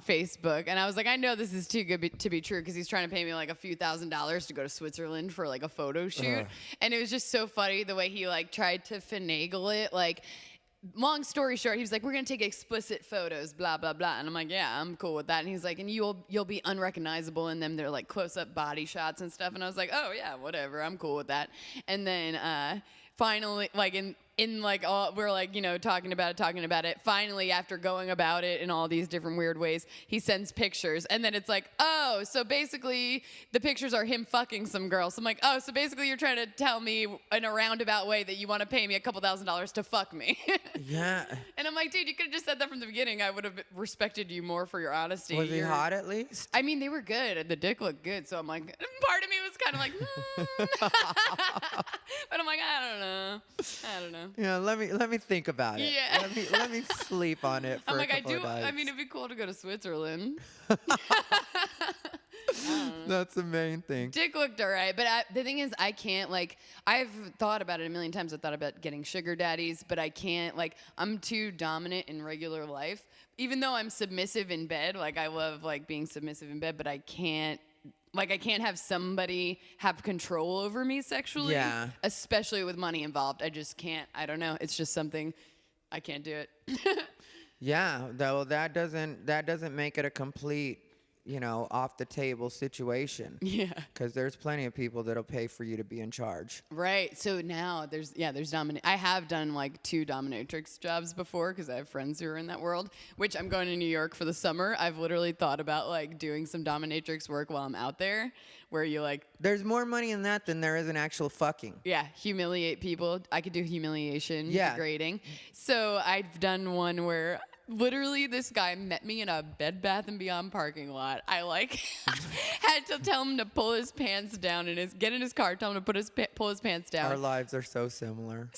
Facebook, and I was I know this is too good to be true because he's trying to pay me a few $1,000s to go to Switzerland for a photo shoot. And it was just so funny the way he tried to finagle it. Long story short, he was we're gonna take explicit photos, blah blah blah, and I'm yeah, I'm cool with that. And he's and you'll be unrecognizable in them. They're close up body shots and stuff. And I was oh yeah, whatever, I'm cool with that. And then finally, we're talking about it. Finally, after going about it in all these different weird ways, he sends pictures, and then it's oh, so basically the pictures are him fucking some girl. So I'm oh, so basically you're trying to tell me in a roundabout way that you want to pay me a couple $1,000s to fuck me. Yeah. And I'm dude, you could have just said that from the beginning. I would have respected you more for your honesty. Was he hot at least? I mean, they were good. The dick looked good, so I'm part of me was kind of but I'm I don't know. Yeah, let me think about it. Yeah. Let me sleep on it for I'm a couple of nights. I mean, it'd be cool to go to Switzerland. That's the main thing. Dick looked all right, but the thing is, I can't I've thought about it a million times. I've thought about getting sugar daddies, but I can't I'm too dominant in regular life. Even though I'm submissive in bed, I love being submissive in bed, but I can't. I can't have somebody have control over me sexually, especially with money involved. I just can't. I don't know. It's just something I can't do it. Yeah, though that doesn't make it a complete, off the table situation. Yeah. Because there's plenty of people that'll pay for you to be in charge. Right. So now there's I have done like 2 dominatrix jobs before because I have friends who are in that world, which I'm going to New York for the summer. I've literally thought about like doing some dominatrix work while I'm out there where you like. There's more money in that than there is in actual fucking. Yeah. Humiliate people. I could do humiliation, Yeah. degrading. So I've done one where literally this guy met me in a Bed Bath & Beyond parking lot. I like had to tell him to pull his pants down and get in his car, tell him to pull his pants down. Our lives are so similar.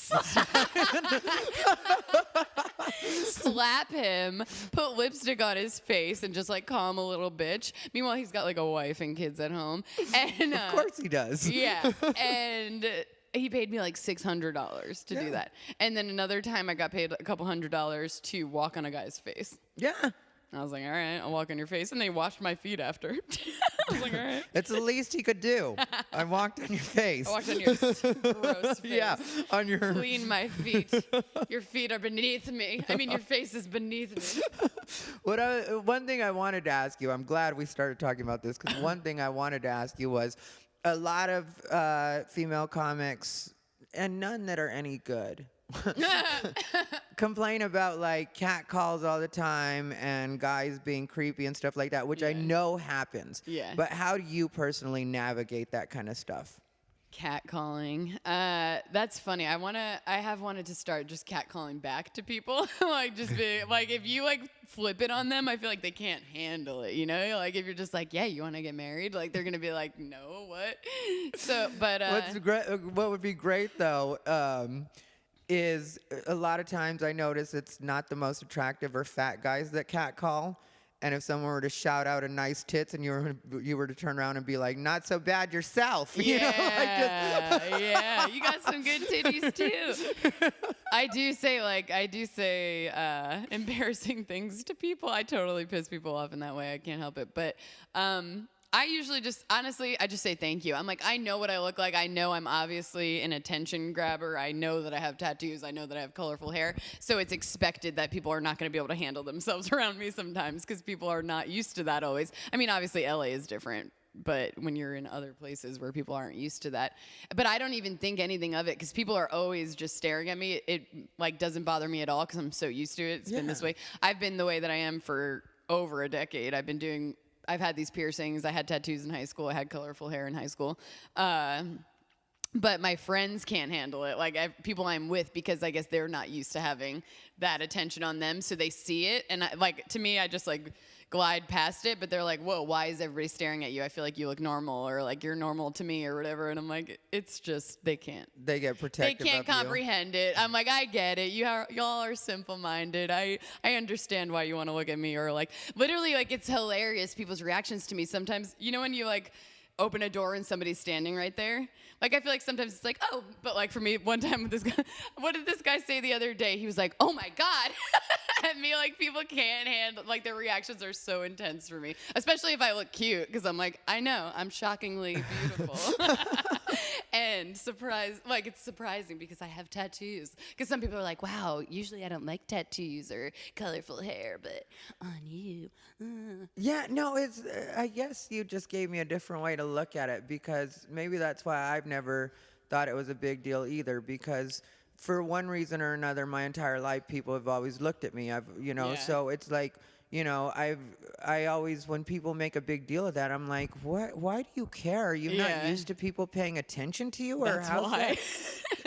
Slap him, put lipstick on his face, and just like call him a little bitch. Meanwhile, he's got like a wife and kids at home. And Of course he does. yeah, and he paid me like $600 to do that. And then another time, I got paid a couple $100 to walk on a guy's face. Yeah. I was like, all right, I'll walk on your face. And they washed my feet after. I was like, all right. It's the least he could do. I walked on your face. I walked on your gross face. Yeah, on your... Clean my feet. Your feet are beneath me. I mean, your face is beneath me. One thing I wanted to ask you, I'm glad we started talking about this, because one thing I wanted to ask you was, a lot of female comics, and none that are any good, complain about like cat calls all the time and guys being creepy and stuff like that, which I know happens. Yeah. But how do you personally navigate that kind of stuff? Catcalling. That's funny. I have wanted to start just catcalling back to people. Like just be like, if you like flip it on them, I feel like they can't handle it. Like if you're just like, yeah, you want to get married? Like they're gonna be like, no, what? So, but What would be great though, is a lot of times I notice it's not the most attractive or fat guys that catcall. And if someone were to shout out a nice tits and you were to turn around and be like, not so bad yourself. Yeah, you got some good titties too. I do say embarrassing things to people. I totally piss people off in that way. I can't help it. But I usually I just say thank you. I'm like, I know what I look like. I know I'm obviously an attention grabber. I know that I have tattoos. I know that I have colorful hair. So it's expected that people are not going to be able to handle themselves around me sometimes because people are not used to that always. I mean, obviously LA is different, but when you're in other places where people aren't used to that. But I don't even think anything of it because people are always just staring at me. It like doesn't bother me at all because I'm so used to it. It's been this way. I've been the way that I am for over a decade. I've had these piercings. I had tattoos in high school. I had colorful hair in high school. But my friends can't handle it. Like people I'm with, because I guess they're not used to having that attention on them. So they see it. And to me, I just like glide past it. But they're like, whoa, why is everybody staring at you? I feel like you look normal, or like you're normal to me or whatever. And I'm like, it's just, they can't. They get protective They can't comprehend it. I'm like, I get it. Y'all are simple-minded. I understand why you want to look at me. Or like, literally, like, it's hilarious, people's reactions to me. Sometimes, when you like open a door and somebody's standing right there? Like, I feel like sometimes it's like, oh, but like for me, one time with this guy, what did this guy say the other day? He was like, oh my God. At me, like, people can't handle, like, their reactions are so intense for me, especially if I look cute, because I'm like, I know, I'm shockingly beautiful. And it's surprising because I have tattoos. Because some people are like, wow, usually I don't like tattoos or colorful hair, but on you. Yeah, no, it's, I guess you just gave me a different way to look at it, because maybe that's why I've never thought it was a big deal either, because for one reason or another, my entire life, people have always looked at me. So it's like, I always, when people make a big deal of that, I'm like, what? Why do you care? You're not used to people paying attention to you, or That's how's why.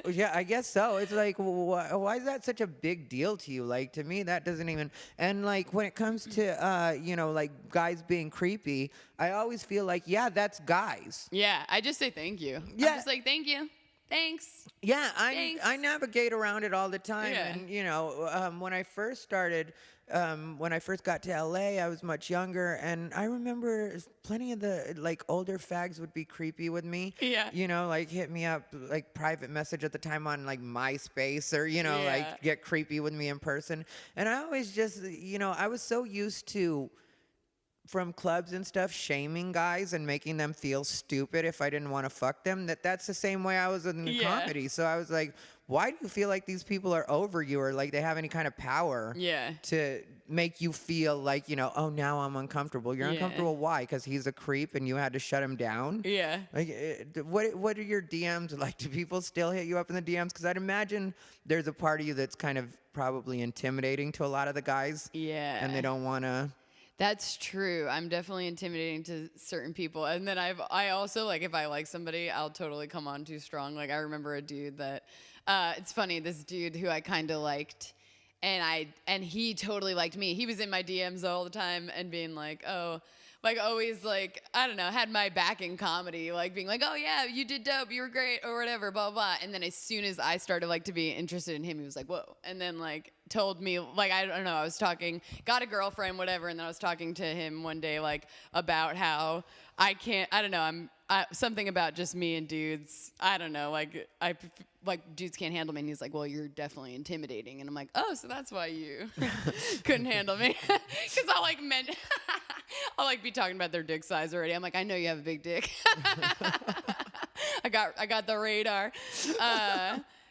that? Yeah, I guess so. It's like, why is that such a big deal to you? Like, to me, that doesn't even. And like, when it comes to, like guys being creepy, I always feel like, yeah, that's guys. Yeah, I just say thank you. Yeah. I'm just like, thank you. Thanks. Yeah, Thanks. I navigate around it all the time. Yeah. And, when I first started, when I first got to LA, I was much younger, and I remember plenty of the like older fags would be creepy with me. Yeah. Like hit me up, like private message at the time on like MySpace, or like get creepy with me in person. And I always just, I was so used to, from clubs and stuff, shaming guys and making them feel stupid if I didn't want to fuck them, that's the same way I was in comedy. So I was like, why do you feel like these people are over you, or like they have any kind of power to make you feel like, oh, now I'm uncomfortable. You're Yeah. uncomfortable. Why? Because he's a creep and you had to shut him down? Yeah. Like, what are your DMs like? Do people still hit you up in the DMs? Because I'd imagine there's a part of you that's kind of probably intimidating to a lot of the guys. Yeah. And they don't want to. That's true. I'm definitely intimidating to certain people. And then I also, like, if I like somebody, I'll totally come on too strong. Like, I remember a dude that, it's funny, this dude who I kind of liked, and he totally liked me. He was in my DMs all the time and being like, oh, like always, like, I don't know, had my back in comedy, like being like, oh yeah, you did dope, you were great, or whatever, blah, blah. And then as soon as I started like to be interested in him, he was like, whoa. And then like told me, like, I don't know, I was talking, got a girlfriend, whatever. And then I was talking to him one day, like about how I don't know, something about just me and dudes. I don't know, like dudes can't handle me. And he's like, well, you're definitely intimidating. And I'm like, oh, so that's why you couldn't handle me. Because I'll like be talking about their dick size already. I'm like, I know you have a big dick. I got the radar.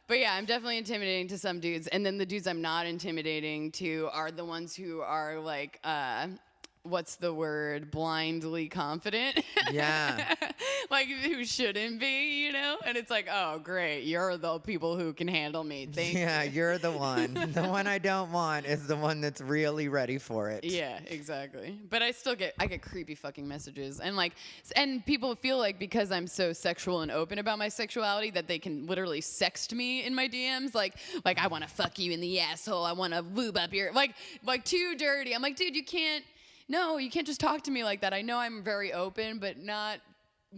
But yeah, I'm definitely intimidating to some dudes. And then the dudes I'm not intimidating to are the ones who are like, what's the word? Blindly confident. Yeah. Like who shouldn't be, And it's like, oh, great. You're the people who can handle me. Thank you. You're the one. The one I don't want is the one that's really ready for it. Yeah, exactly. But I get creepy fucking messages. And people feel like because I'm so sexual and open about my sexuality that they can literally sext me in my DMs. Like I want to fuck you in the asshole. I want to lube up your, like too dirty. I'm like, dude, you can't just talk to me like that. I know I'm very open, but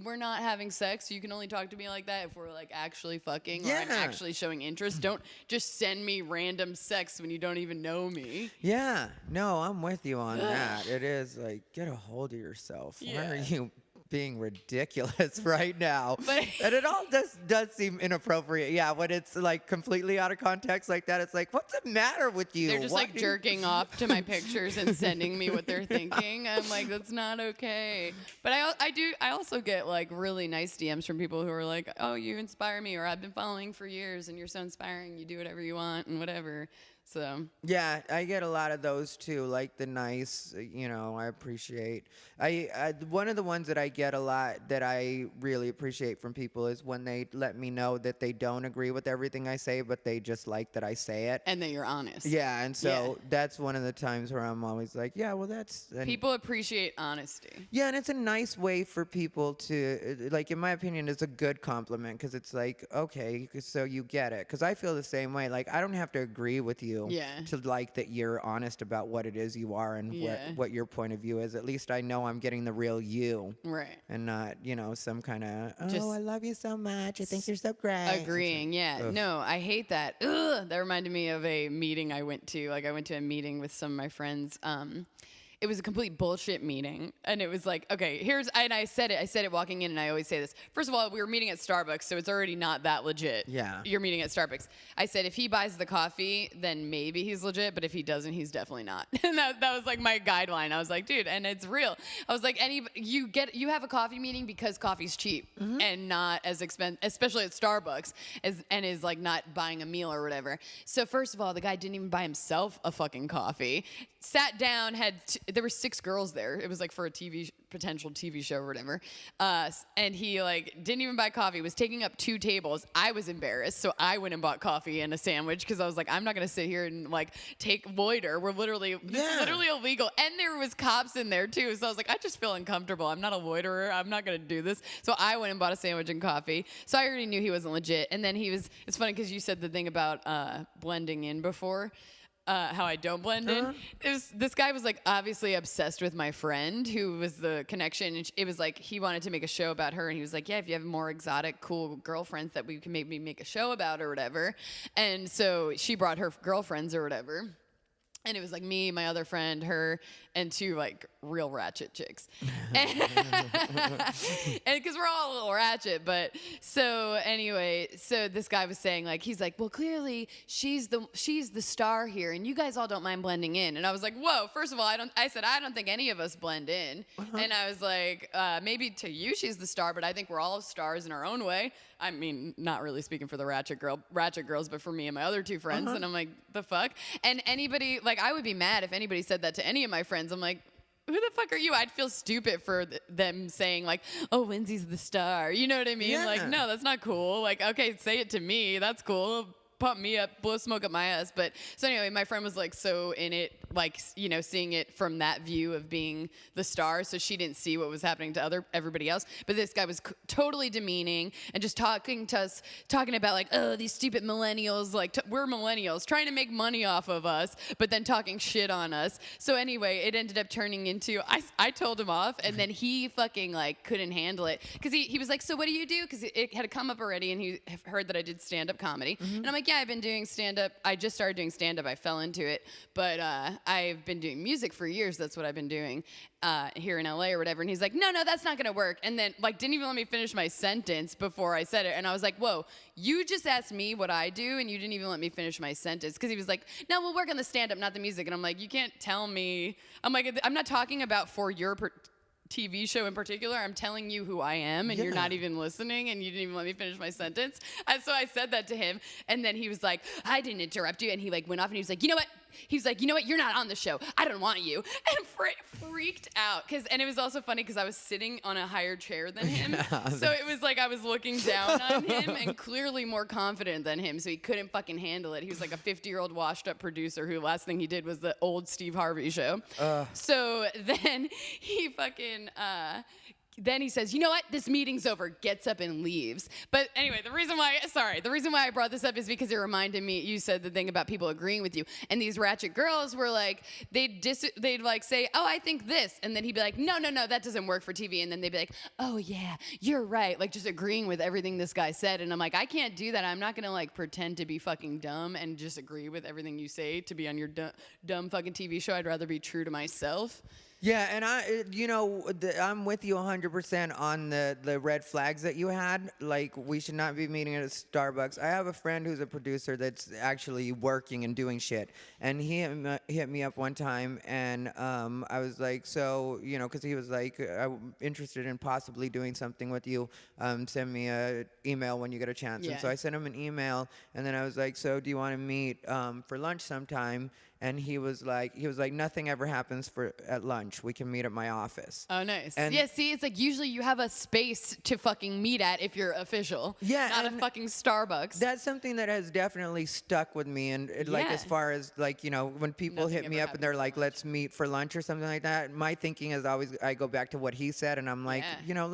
we're not having sex. So you can only talk to me like that if we're like actually fucking or I'm actually showing interest. Don't just send me random sex when you don't even know me. Yeah. No, I'm with you on that. It is like, get a hold of yourself. Yeah. Why are you being ridiculous right now? But and it all does seem inappropriate. Yeah, when it's like completely out of context like that, it's like, what's the matter with you? They're just like jerking off to my pictures and sending me what they're thinking. I'm like, that's not okay. But I also get like really nice DMs from people who are like, oh, you inspire me, or I've been following for years and you're so inspiring. You do whatever you want and whatever. So yeah, I get a lot of those too, like the nice, I appreciate. One of the ones that I get a lot that I really appreciate from people is when they let me know that they don't agree with everything I say, but they just like that I say it. And that you're honest. Yeah, and so that's one of the times where I'm always like, yeah, well, people appreciate honesty. Yeah, and it's a nice way for people to, like, in my opinion, it's a good compliment because it's like, okay, so you get it. Because I feel the same way. Like, I don't have to agree with you to like that you're honest about what it is you are and what your point of view is. At least I know I'm getting the real you. Right. And not, some kind of, I love you so much. I think you're so great. Agreeing, yeah. Ugh. No, I hate that. Ugh. That reminded me of a meeting I went to. Like, I went to a meeting with some of my friends. It was a complete bullshit meeting. And it was like, okay, and I said it walking in, and I always say this. First of all, we were meeting at Starbucks, so it's already not that legit. Yeah. You're meeting at Starbucks. I said, if he buys the coffee, then maybe he's legit, but if he doesn't, he's definitely not. And that was like my guideline. I was like, dude, and it's real. I was like, you have a coffee meeting because coffee's cheap and not as expensive, especially at Starbucks, and is like not buying a meal or whatever. So first of all, the guy didn't even buy himself a fucking coffee. Sat down, there were 6 girls there. It was like for a potential TV show or whatever. And he like didn't even buy coffee, was taking up 2 tables. I was embarrassed. So I went and bought coffee and a sandwich because I was like, I'm not going to sit here and like loiter. This is literally illegal. And there was cops in there too. So I was like, I just feel uncomfortable. I'm not a loiterer. I'm not going to do this. So I went and bought a sandwich and coffee. So I already knew he wasn't legit. And then it's funny because you said the thing about blending in before. How I don't blend in. This guy was like obviously obsessed with my friend who was the connection. And it was like he wanted to make a show about her, and he was like, yeah, if you have more exotic, cool girlfriends that we can maybe make a show about or whatever. And so she brought her girlfriends or whatever. And it was like me, my other friend, her, and 2 like real ratchet chicks. And because we're all a little ratchet, but so anyway, so this guy was saying like, he's like, well, clearly she's the star here, and you guys all don't mind blending in. And I was like, whoa, first of all, I said, I don't think any of us blend in. And I was like, maybe to you she's the star, but I think we're all stars in our own way. I mean, not really speaking for the ratchet girls, but for me and my other 2 friends. And I'm like, the fuck? And anybody, like, like, I would be mad if anybody said that to any of my friends. I'm like, who the fuck are you? I'd feel stupid for them saying like, oh, Lindsey's the star. You know what I mean? Yeah. Like, no, that's not cool. Like, okay, say it to me. That's cool. Pump me up, blow smoke up my ass. But so anyway, my friend was like so in it, like, you know, seeing it from that view of being the star. So she didn't see what was happening to everybody else. But this guy was totally demeaning and just talking to us, talking about like, oh, these stupid millennials, like we're millennials trying to make money off of us, but then talking shit on us. So anyway, it ended up turning into, I told him off, and then he fucking like couldn't handle it. Cause he was like, so what do you do? Cause it had come up already, and he heard that I did stand-up comedy. And I'm like, yeah, I've been doing stand-up. I just started doing stand-up. I fell into it. But I've been doing music for years. That's what I've been doing here in LA or whatever. And he's like, no, that's not going to work. And then like didn't even let me finish my sentence before I said it. And I was like, whoa, you just asked me what I do, and you didn't even let me finish my sentence. Because he was like, no, we'll work on the stand-up, not the music. And I'm like, you can't tell me. I'm like, I'm not talking about for your TV show in particular. I'm telling you who I am, and you're not even listening, and you didn't even let me finish my sentence. And so I said that to him, and then he was like, I didn't interrupt you. And he like went off, and he was like, you know what? He's like, you know what? You're not on the show. I don't want you. And freaked out. And it was also funny because I was sitting on a higher chair than him. So it was like I was looking down on him and clearly more confident than him. So he couldn't fucking handle it. He was like a 50-year-old washed up producer who last thing he did was the old Steve Harvey show. So then he fucking... then he says, you know what? This meeting's over. Gets up and leaves. But anyway, the reason why I brought this up is because it reminded me, you said the thing about people agreeing with you. And these ratchet girls were like, they'd like say, oh, I think this. And then he'd be like, no, that doesn't work for TV. And then they'd be like, oh yeah, you're right. Like just agreeing with everything this guy said. And I'm like, I can't do that. I'm not going to like pretend to be fucking dumb and just agree with everything you say to be on your dumb fucking TV show. I'd rather be true to myself. Yeah, and I'm with you 100% on the red flags that you had. Like, we should not be meeting at a Starbucks. I have a friend who's a producer that's actually working and doing shit. And he hit me up one time, and I was like, so, you know, because he was like, I'm interested in possibly doing something with you. Send me an email when you get a chance. Yeah. And so I sent him an email, and then I was like, so do you want to meet for lunch sometime? And he was like, nothing ever happens at lunch. We can meet at my office. Oh, nice. And yeah, see, it's like usually you have a space to fucking meet at if you're official. Yeah, not a fucking Starbucks. That's something that has definitely stuck with me. And like, as far as like, you know, when people hit me up and they're like, let's meet for lunch or something like that, my thinking is always, I go back to what he said, and I'm like, you know,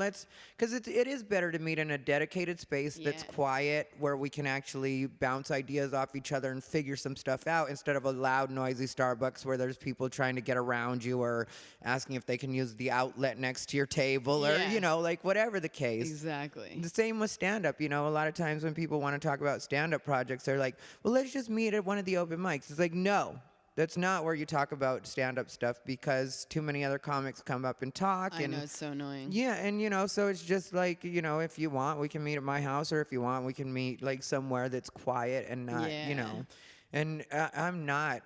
because it is better to meet in a dedicated space that's quiet, where we can actually bounce ideas off each other and figure some stuff out, instead of a loud, noisy Starbucks where there's people trying to get around you or asking if they can use the outlet next to your table, or, you know, like whatever the case. Exactly. The same with stand-up. You know, a lot of times when people want to talk about stand-up projects, they're like, well, let's just meet at one of the open mics. It's like, no. That's not where you talk about stand-up stuff, because too many other comics come up and talk. I know, it's so annoying. Yeah, and, you know, so it's just like, you know, if you want, we can meet at my house, or if you want, we can meet, like, somewhere that's quiet and not, you know. And I'm not,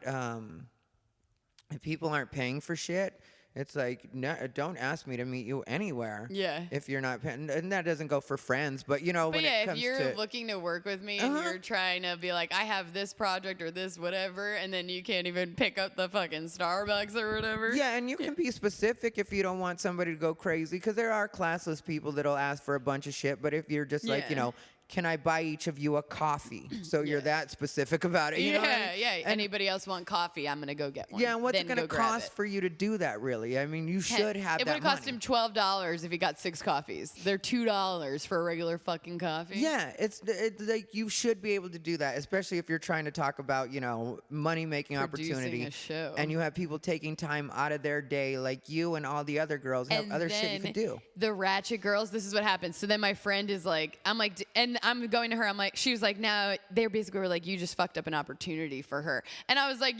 if people aren't paying for shit, it's like, no, don't ask me to meet you anywhere. Yeah. If you're not paying, and that doesn't go for friends, but, you know, when it comes to... if you're looking to work with me and you're trying to be like, I have this project or this whatever, and then you can't even pick up the fucking Starbucks or whatever. Yeah, and you can be specific if you don't want somebody to go crazy, because there are classless people that'll ask for a bunch of shit, but if you're just like, you know, can I buy each of you a coffee? So you're that specific about it. You know what I mean? And anybody else want coffee? I'm going to go get one. Yeah, and what's it going to cost for you to do that, really? I mean, you should have that It would have cost him $12 if he got 6 coffees. They're $2 for a regular fucking coffee. Yeah, it's like you should be able to do that, especially if you're trying to talk about, you know, money-making opportunity. A show. And you have people taking time out of their day, like you and all the other girls have other shit you can do. The ratchet girls, this is what happens. So then my friend is like, I'm like, and I'm going to her, I'm like, she was like, no, they basically were like, you just fucked up an opportunity for her. And I was like,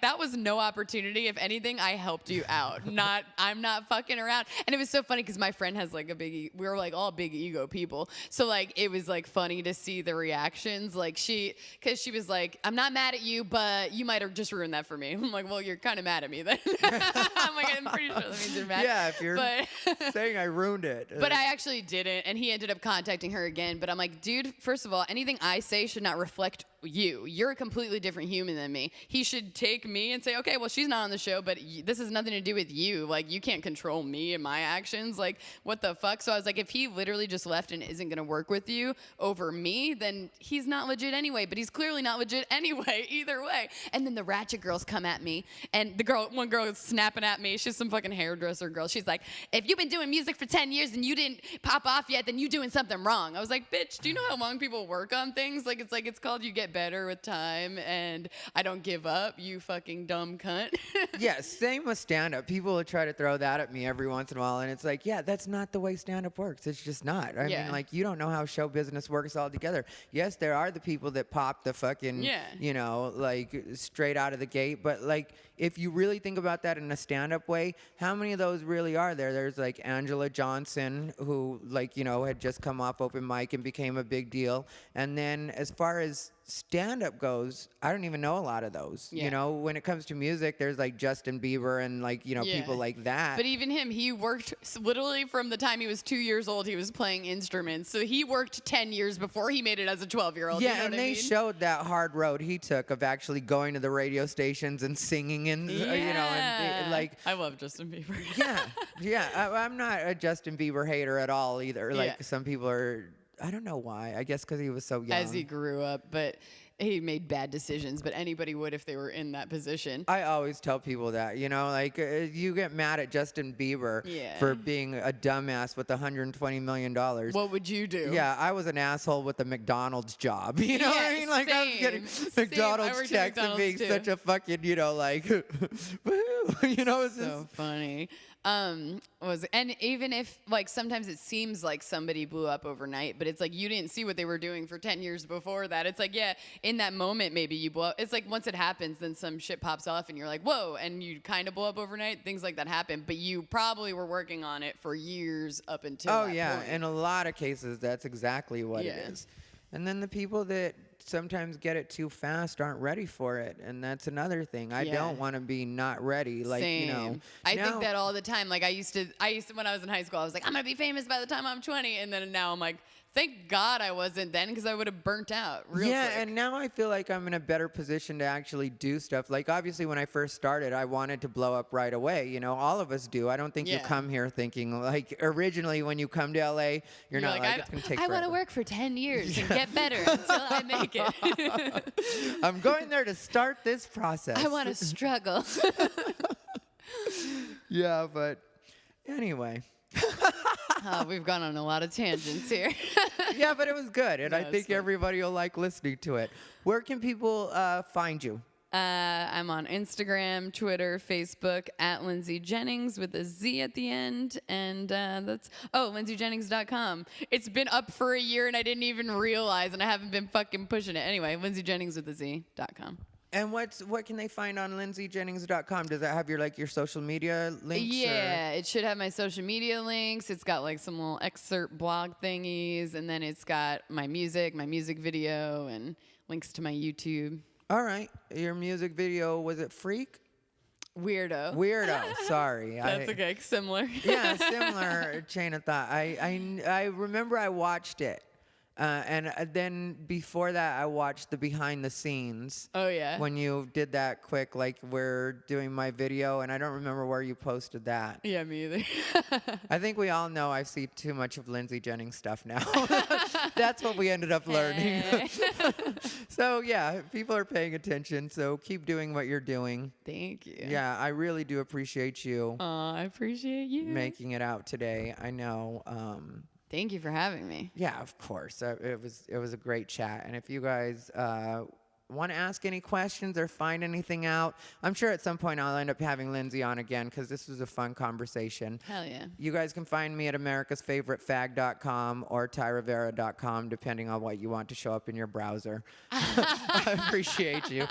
that was no opportunity. If anything, I helped you out. I'm not fucking around. And it was so funny because my friend has like we were like all big ego people. So like, it was like funny to see the reactions. Like because she was like, I'm not mad at you, but you might have just ruined that for me. I'm like, well, you're kind of mad at me then. I'm like, I'm pretty sure that means you're mad. Yeah, if you're saying I ruined it. But I actually didn't. And he ended up contacting her again. But I'm like, dude, first of all, anything I say should not reflect you're a completely different human than me. He should take me and say, okay, well, she's not on the show, but this has nothing to do with you. Like, you can't control me and my actions. Like, what the fuck? So I was like, if he literally just left and isn't going to work with you over me, then he's not legit anyway. But he's clearly not legit anyway, either way. And then the ratchet girls come at me, and one girl is snapping at me. She's some fucking hairdresser girl. She's like, if you've been doing music for 10 years and you didn't pop off yet, then you doing something wrong. I was like, bitch, do you know how long people work on things? Like, it's called you get better with time, and I don't give up, you fucking dumb cunt. Yeah, same with stand-up. People will try to throw that at me every once in a while, and it's like, yeah, that's not the way stand-up works. It's just not. I mean, like, you don't know how show business works altogether. Yes, there are the people that pop the fucking, you know, like, straight out of the gate, but, like, if you really think about that in a stand-up way, how many of those really are there? There's, like, Angela Johnson, who, like, you know, had just come off open mic and became a big deal. And then as far as stand-up goes, I don't even know a lot of those. You know, when it comes to music, there's, like, Justin Bieber and, like, you know, people like that. But even him, he worked literally from the time he was 2 years old, he was playing instruments. So he worked 10 years before he made it as a 12-year-old. Yeah, you know and what I they mean? showed that hard road he took of actually going to the radio stations and singing and, you know, and, like... I love Justin Bieber. I'm not a Justin Bieber hater at all either. Like, Yeah. some people are... I don't know why. I guess because he was so young. As he grew up, but he made bad decisions, but anybody would if they were in that position. I always tell people that, you know, like, you get mad at Justin Bieber for being a dumbass with $120 million. What would you do? Yeah, I was an asshole with a McDonald's job. You know what I mean? Like, I was getting McDonald's checks and being such a fucking, you know, like, woohoo. You know, it's so funny. And even if, like, sometimes it seems like somebody blew up overnight, but it's like you didn't see what they were doing for 10 years before that. It's like, yeah, in that moment maybe you blow up. It's like once it happens, then some shit pops off and you're like, whoa, and you kind of blow up overnight. Things like that happen, but you probably were working on it for years up until that point. In a lot of cases that's exactly what it is. And then the people that sometimes get it too fast aren't ready for it, and that's another thing. I don't want to be not ready. Like, Same. You know, I think that all the time. Like, I used to when I was in high school, I was like, I'm gonna be famous by the time I'm 20, and then now I'm like, thank God I wasn't then, because I would have burnt out real quick. And now I feel like I'm in a better position to actually do stuff. Like, obviously, when I first started, I wanted to blow up right away. You know, all of us do. I don't think you come here thinking, like, originally when you come to LA, you're not like, it's going to take forever. I want to work for 10 years and get better until I make it. I'm going there to start this process. I want to struggle. Yeah, but anyway. We've gone on a lot of tangents here. Yeah, but it was good, and I think everybody will like listening to it. Where can people find you? I'm on Instagram, Twitter, Facebook, at Lindsey Jennings with a Z at the end. And that's, lindseyjennings.com. It's been up for a year, and I didn't even realize, and I haven't been fucking pushing it. Anyway, lindseyjennings with a Z.com. And what can they find on lindseyjennings.com? Does that have your social media links? Yeah, it should have my social media links. It's got like some little excerpt blog thingies, and then it's got my music video, and links to my YouTube. All right. Your music video, was it Freak? Weirdo. Sorry. That's okay. Similar. Yeah, similar chain of thought. I remember I watched it. And then before that, I watched the behind the scenes. Oh, yeah. When you did that quick, like, we're doing my video, and I don't remember where you posted that. Yeah, me either. I think we all know I see too much of Lindsey Jennings stuff now. That's what we ended up learning. So, yeah, people are paying attention, so keep doing what you're doing. Thank you. Yeah, I really do appreciate you. I appreciate you. Making it out today. I know. Thank you for having me. Yeah, of course. It was a great chat. And if you guys want to ask any questions or find anything out, I'm sure at some point I'll end up having Lindsey on again, because this was a fun conversation. Hell yeah. You guys can find me at americasfavoritefag.com or tyrivera.com, depending on what you want to show up in your browser. I appreciate you.